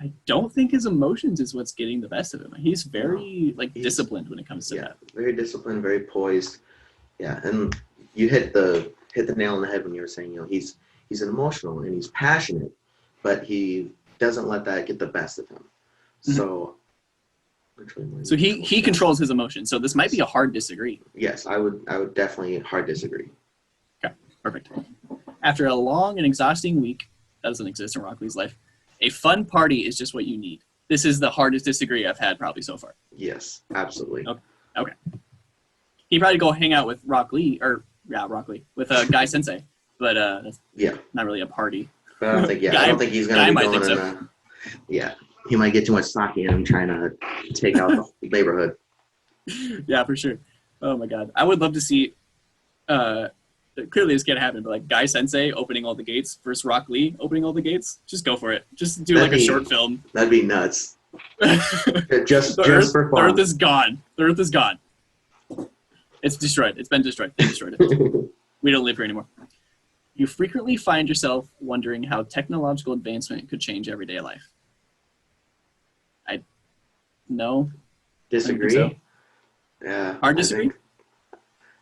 I don't think his emotions is what's getting the best of him. He's very he's disciplined when it comes to that. Very disciplined, very poised. Yeah, and you hit the nail on the head when you were saying, he's an emotional and he's passionate, but he doesn't let that get the best of him. So he controls his emotions. So this might be a hard disagree. Yes, I would definitely hard disagree. Okay, perfect. After a long and exhausting week, that doesn't exist in Rock Lee's life, a fun party is just what you need. This is the hardest disagree I've had probably so far. Yes, absolutely. Okay. He'd probably go hang out with Rock Lee, with Guy Sensei, but that's not really a party. But I don't think I don't think he's gonna be going in. He might get too much sake in him trying to take out the neighborhood. Yeah, for sure. Oh my god, I would love to see. Clearly, this can't happen, but like Guy Sensei opening all the gates versus Rock Lee opening all the gates. Just go for it. Just do a short film. That'd be nuts. just for fun. The Earth is gone. The Earth is gone. It's destroyed. It's been destroyed. They destroyed it. We don't live here anymore. You frequently find yourself wondering how technological advancement could change everyday life. No. Disagree? So. Yeah. Hard disagree?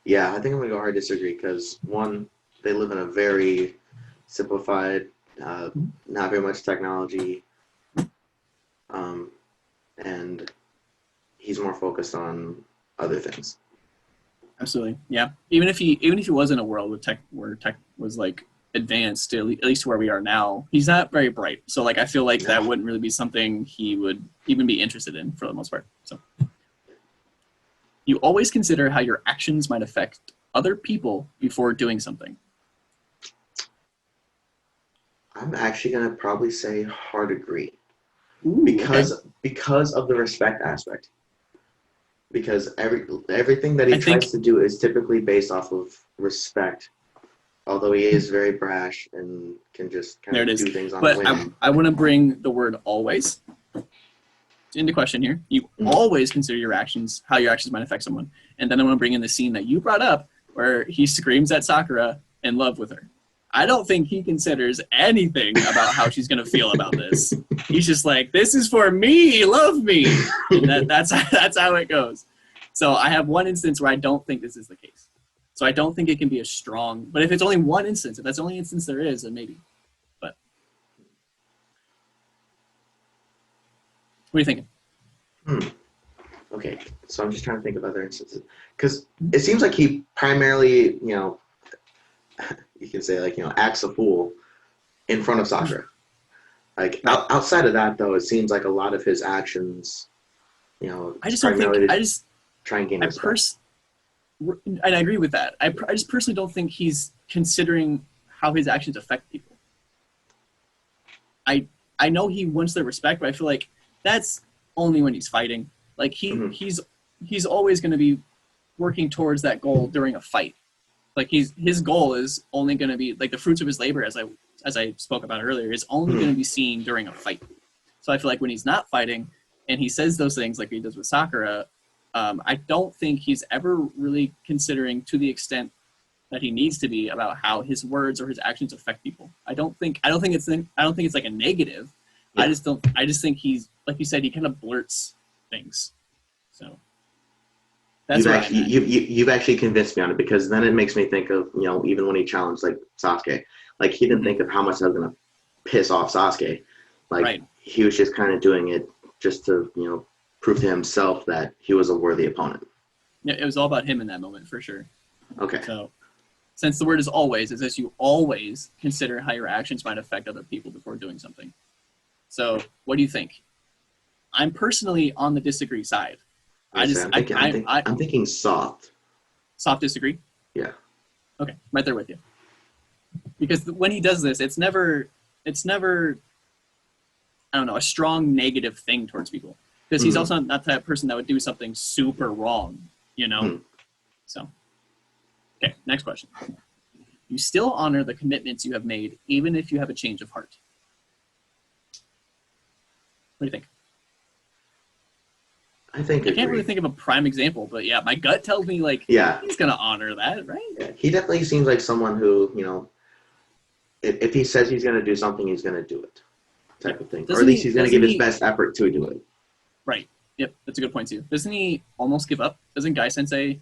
I think I'm going to go hard disagree because, one, they live in a very simplified, not very much technology, and he's more focused on other things. Absolutely, yeah. Even if he was in a world where tech was like advanced, at least where we are now, he's not very bright. So like I feel like that wouldn't really be something he would even be interested in for the most part. So you always consider how your actions might affect other people before doing something. I'm actually gonna probably say hard agree. Ooh, because of the respect aspect. Because everything that he tries to do is typically based off of respect. Although he is very brash and can just kind of do things on a whim. I want to bring the word always into question here. You always consider how your actions might affect someone. And then I want to bring in the scene that you brought up where he screams at Sakura in love with her. I don't think he considers anything about how she's going to feel about this. He's just like, this is for me, love me. And that's how it goes. So I have one instance where I don't think this is the case. So I don't think it can be a strong, but if it's only one instance, if that's the only instance there is, then maybe. But what are you thinking? Okay, so I'm just trying to think of other instances. Because it seems like he primarily, you can say acts a fool in front of Sakura. Like outside of that, though, it seems like a lot of his actions, I just don't think, try and gain respect. And I agree with that. I just personally don't think he's considering how his actions affect people. I know he wants their respect, but I feel like that's only when he's fighting. Like he's always going to be working towards that goal during a fight. Like his goal is only going to be like the fruits of his labor, as I spoke about earlier, is only going to be seen during a fight. So I feel like when he's not fighting and he says those things like he does with Sakura, I don't think he's ever really considering to the extent that he needs to be about how his words or his actions affect people. I don't think it's like a negative. Yeah. I just think he's, like you said, he kind of blurts things. So that's you've actually convinced me on it, because then it makes me think of, even when he challenged like Sasuke, like he didn't think of how much that was going to piss off Sasuke. Like he was just kind of doing it just to, prove to himself that he was a worthy opponent. Yeah, it was all about him in that moment, for sure. Okay. So, since the word is always, it says you always consider how your actions might affect other people before doing something. So, what do you think? I'm personally on the disagree side. I'm thinking soft. Soft disagree. Yeah. Okay, right there with you. Because when he does this, it's never I don't know, a strong negative thing towards people. Because he's also not that person that would do something super wrong, you know? So, okay, next question. You still honor the commitments you have made, even if you have a change of heart. What do you think? I can't really think of a prime example, but yeah, my gut tells me like, he's gonna honor that, right? Yeah, he definitely seems like someone who, you know, if he says he's gonna do something, he's gonna do it, type of thing, or at least he's gonna give his best effort to do it. Right. Yep, that's a good point too. Doesn't he almost give up? Doesn't Guy Sensei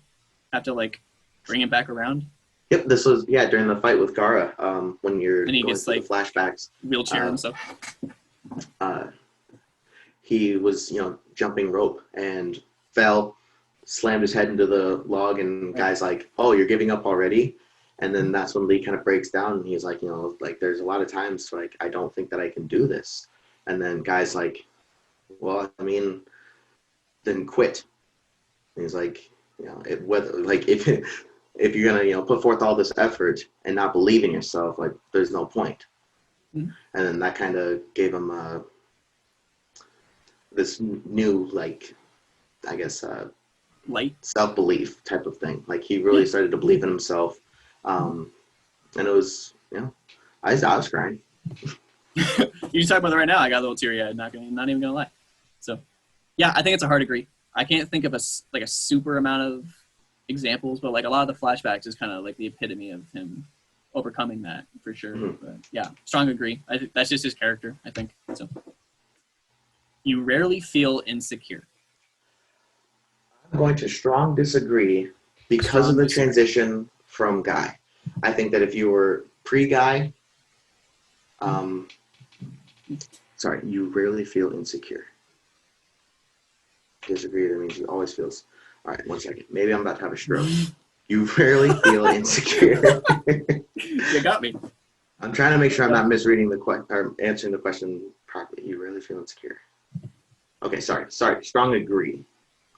have to like bring him back around? Yep, this was during the fight with Gaara, when you're and he going gets through like the flashbacks, wheelchair and stuff. He was, you know, jumping rope and fell, slammed his head into the log, and Guy's like, "Oh, you're giving up already?" And then that's when Lee kind of breaks down, and he's like, you know, like there's a lot of times like I don't think that I can do this, and then Guy's like, "Well, I mean, then quit." And he's like, you know, if you're gonna, you know, put forth all this effort and not believe in yourself, like there's no point. And then that kind of gave him this new, like, I guess, light self-belief type of thing. Like he really started to believe in himself, and it was, you know, I was crying. You talk about it right now. I got a little teary-eyed. Not even gonna lie. So, yeah, I think it's a hard agree. I can't think of a super amount of examples, but like a lot of the flashbacks is kind of like the epitome of him overcoming that for sure. But yeah, strong agree. I think that's just his character. I think so. You rarely feel insecure. I'm going to strong disagree because of the transition from Guy. I think that if you were pre-Guy, you rarely feel insecure. Disagree, that means you always feels. All right, 1 second. Maybe I'm about to have a stroke. You rarely feel insecure. You got me. I'm trying to make sure I'm not misreading the question or answering the question properly. You rarely feel insecure. Okay, sorry. Strong agree.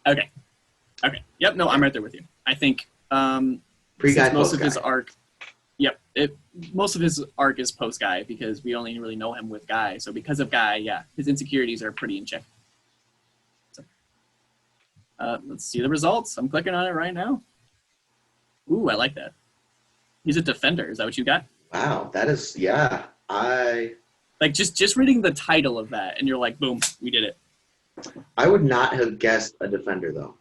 Okay. Yep. No, I'm right there with you. I think pre-Guy, most of his arc. Yep. Most of his arc is post-Guy because we only really know him with Guy. So because of Guy, yeah, his insecurities are pretty in check. So, let's see the results. I'm clicking on it right now. Ooh, I like that. He's a defender. Is that what you got? Wow, that is, I like just reading the title of that, and you're like, boom, we did it. I would not have guessed a defender though.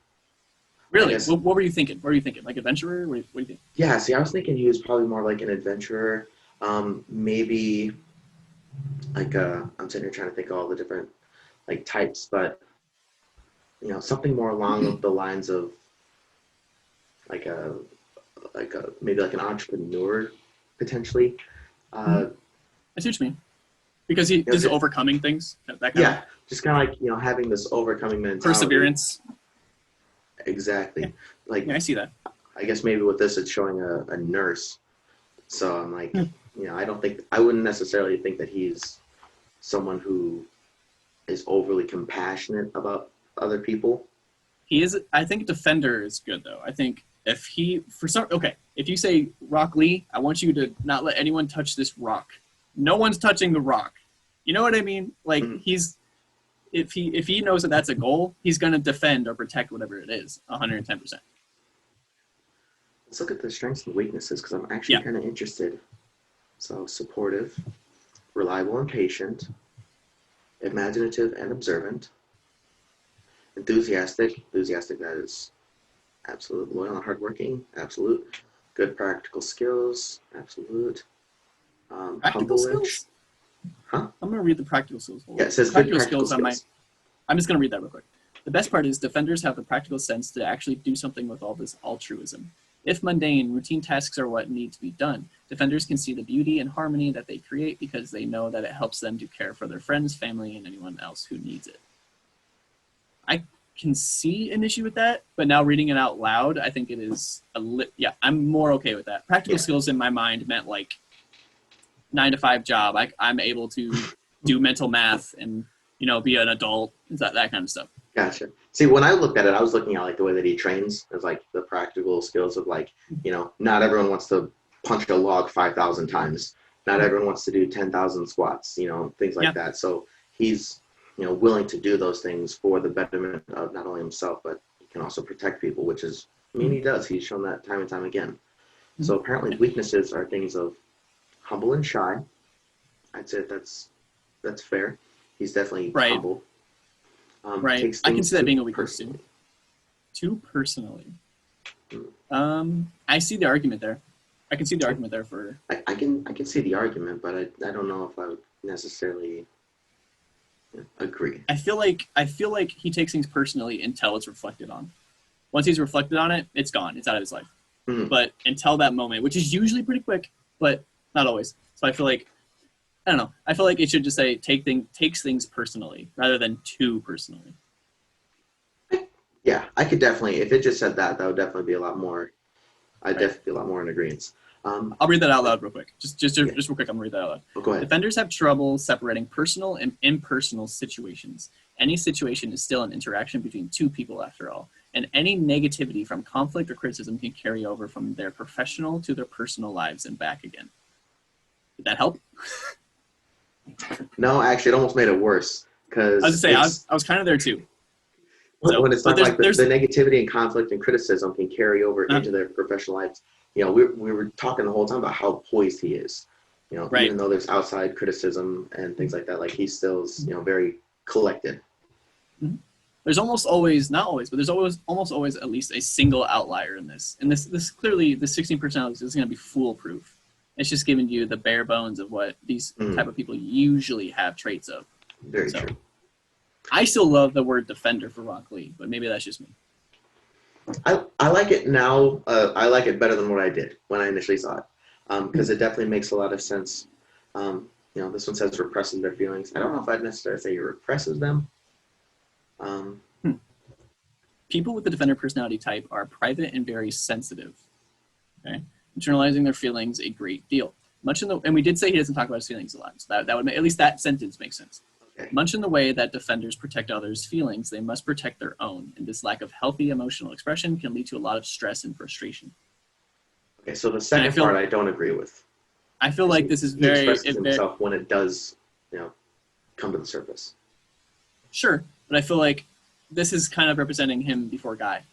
Really? What were you thinking? Like adventurer? What do you think? Yeah, see, I was thinking he was probably more like an adventurer. Maybe like I'm sitting here trying to think of all the different like types, but you know, something more along the lines of maybe like an entrepreneur potentially. I see what you mean. Because he is overcoming things. That kind of, just kind of like, you know, having this overcoming mentality. Perseverance. Exactly. Yeah. Like, I see that. I guess maybe with this, it's showing a nurse. So I'm like, you know, I wouldn't necessarily think that he's someone who is overly compassionate about other people. He is. I think defender is good though. I think if you say Rock Lee, I want you to not let anyone touch this rock. No one's touching the rock. You know what I mean? Like if he knows that that's a goal, he's going to defend or protect whatever it is 110%. Let's look at the strengths and weaknesses because I'm actually kind of interested. So supportive, reliable and patient, imaginative and observant, enthusiastic, that is absolute, loyal and hardworking, absolute, good practical skills, absolute, practical skills? Huh? I'm going to read the practical skills. Yeah, it says practical skills. I'm just going to read that real quick. The best part is defenders have the practical sense to actually do something with all this altruism. If mundane, routine tasks are what need to be done, defenders can see the beauty and harmony that they create because they know that it helps them to care for their friends, family, and anyone else who needs it. I can see an issue with that, but now reading it out loud, I think it is I'm more okay with that. Practical skills in my mind meant like 9-to-5 job. I'm able to do mental math and be an adult, that kind of stuff. Gotcha. See, when I looked at it, I was looking at like the way that he trains as like the practical skills of like, not everyone wants to punch a log 5,000 times. Not everyone wants to do 10,000 squats, things like that. So he's, willing to do those things for the betterment of not only himself, but he can also protect people, which is, he does. He's shown that time and time again. So apparently weaknesses are things of humble and shy. I'd say that's fair. He's definitely humble. Right. I can see that being a weakness too. Too personally. I see the argument there. I can see the argument there for. I can see the argument, but I don't know if I would necessarily agree. I feel like he takes things personally until it's reflected on. Once he's reflected on it, it's gone. It's out of his life. But until that moment, which is usually pretty quick, but not always. So I feel like, I don't know. I feel like it should just say takes things personally rather than too personally. Yeah, I could definitely. If it just said that would definitely be a lot more. I'd definitely be a lot more in agreement. I'll read that out loud real quick. Just real quick. I'm gonna read that out loud. Oh, go ahead. Defenders have trouble separating personal and impersonal situations. Any situation is still an interaction between two people, after all, and any negativity from conflict or criticism can carry over from their professional to their personal lives and back again. Did that help? No, actually, it almost made it worse. Because I was kind of there too. So, when it's not like the negativity and conflict and criticism can carry over into their professional lives. We were talking the whole time about how poised he is. Even though there's outside criticism and things like that, like he still's very collected. There's almost always, not always, but there's almost always at least a single outlier in this. And this clearly, the 16% is going to be foolproof. It's just giving you the bare bones of what these type of people usually have traits of. Very true. I still love the word defender for Rock Lee, but maybe that's just me. I like it now. I like it better than what I did when I initially saw it, because it definitely makes a lot of sense. This one says represses their feelings. I don't know if I'd necessarily say he represses them. People with the defender personality type are private and very sensitive. Okay, internalizing their feelings a great deal. And we did say he doesn't talk about his feelings a lot, so that would make, at least that sentence makes sense. Okay. Much in the way that defenders protect others' feelings, they must protect their own, and this lack of healthy emotional expression can lead to a lot of stress and frustration. Okay, so the second part I don't agree with. I feel like this is very... He expresses himself when it does, come to the surface. Sure, but I feel like this is kind of representing him before Guy.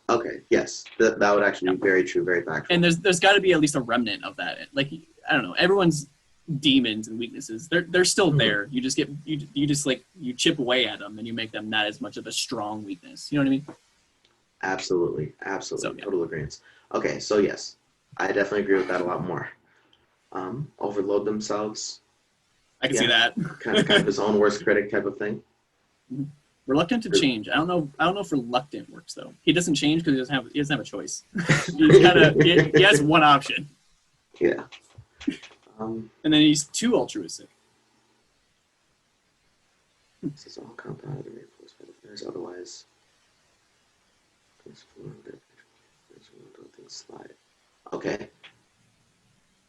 Okay, yes, that would actually be very true, very factual. And there's got to be at least a remnant of that. Like, I don't know, everyone's demons and weaknesses, they're still there. You just you chip away at them and you make them not as much of a strong weakness. You know what I mean? Absolutely. So, total agreement. Okay, so yes, I definitely agree with that a lot more. Overload themselves. I can see that. kind of his own worst critic type of thing. Reluctant to change. I don't know if reluctant works though. He doesn't change because he doesn't have a choice. he has one option. Yeah. And then he's too altruistic. This is all compounded and reinforced by the players. Otherwise, things slide. Okay.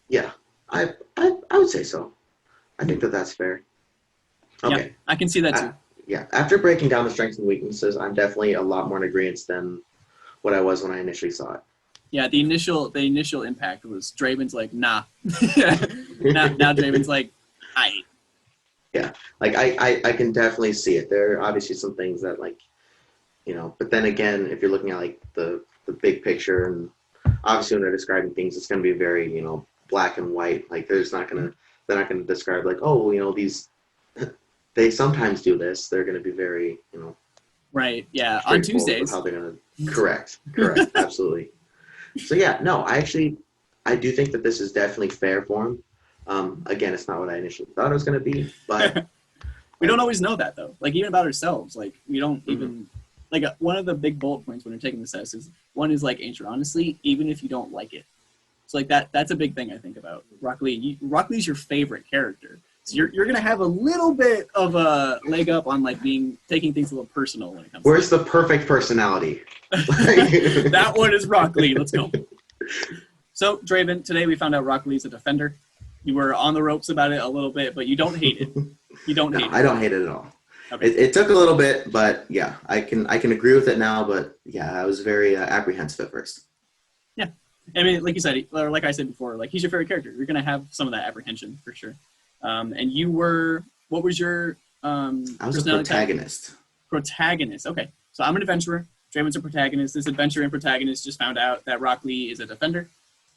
Yeah, I would say so. I think that that's fair. Okay. Yeah, I can see that too. Yeah. After breaking down the strengths and weaknesses, I'm definitely a lot more in agreement than what I was when I initially saw it. Yeah, the initial impact was Draven's like, nah. now Draven's like, aight. Yeah, like I can definitely see it. There are obviously some things that but then again, if you're looking at like the big picture, and obviously when they're describing things, it's going to be very black and white. Like they're not going to describe like, oh, these they sometimes do this. They're going to be very right. Yeah, on Tuesdays. How they're going to correct, absolutely. So yeah, no, I do think that this is definitely fair for him. Again, it's not what I initially thought it was going to be, but we don't always know that though. Like even about ourselves, like we don't even like one of the big bullet points when you're taking this test is one is like answer honestly, even if you don't like it. So like that's a big thing I think about Rock Lee. Rock Lee's your favorite character, so you're gonna have a little bit of a leg up on like taking things a little personal when it comes. Where's the perfect personality? That one is Rock Lee. Let's go. So Draven, today we found out Rock Lee's a defender. You were on the ropes about it a little bit, but you don't hate it. You don't No, hate it. I don't hate it at all. Okay. It took a little bit, but yeah, I can agree with it now. But yeah, I was very apprehensive at first. Yeah. I mean, like you said, or like I said before, like he's your favorite character. You're gonna have some of that apprehension for sure. And you were, what was your I was a personality type? protagonist. Protagonist. Okay. So I'm an adventurer. Draven's a protagonist. This adventurer and protagonist just found out that Rock Lee is a defender.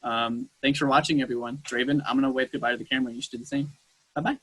Thanks for watching, everyone. Draven, I'm gonna wave goodbye to the camera. You should do the same. Bye bye.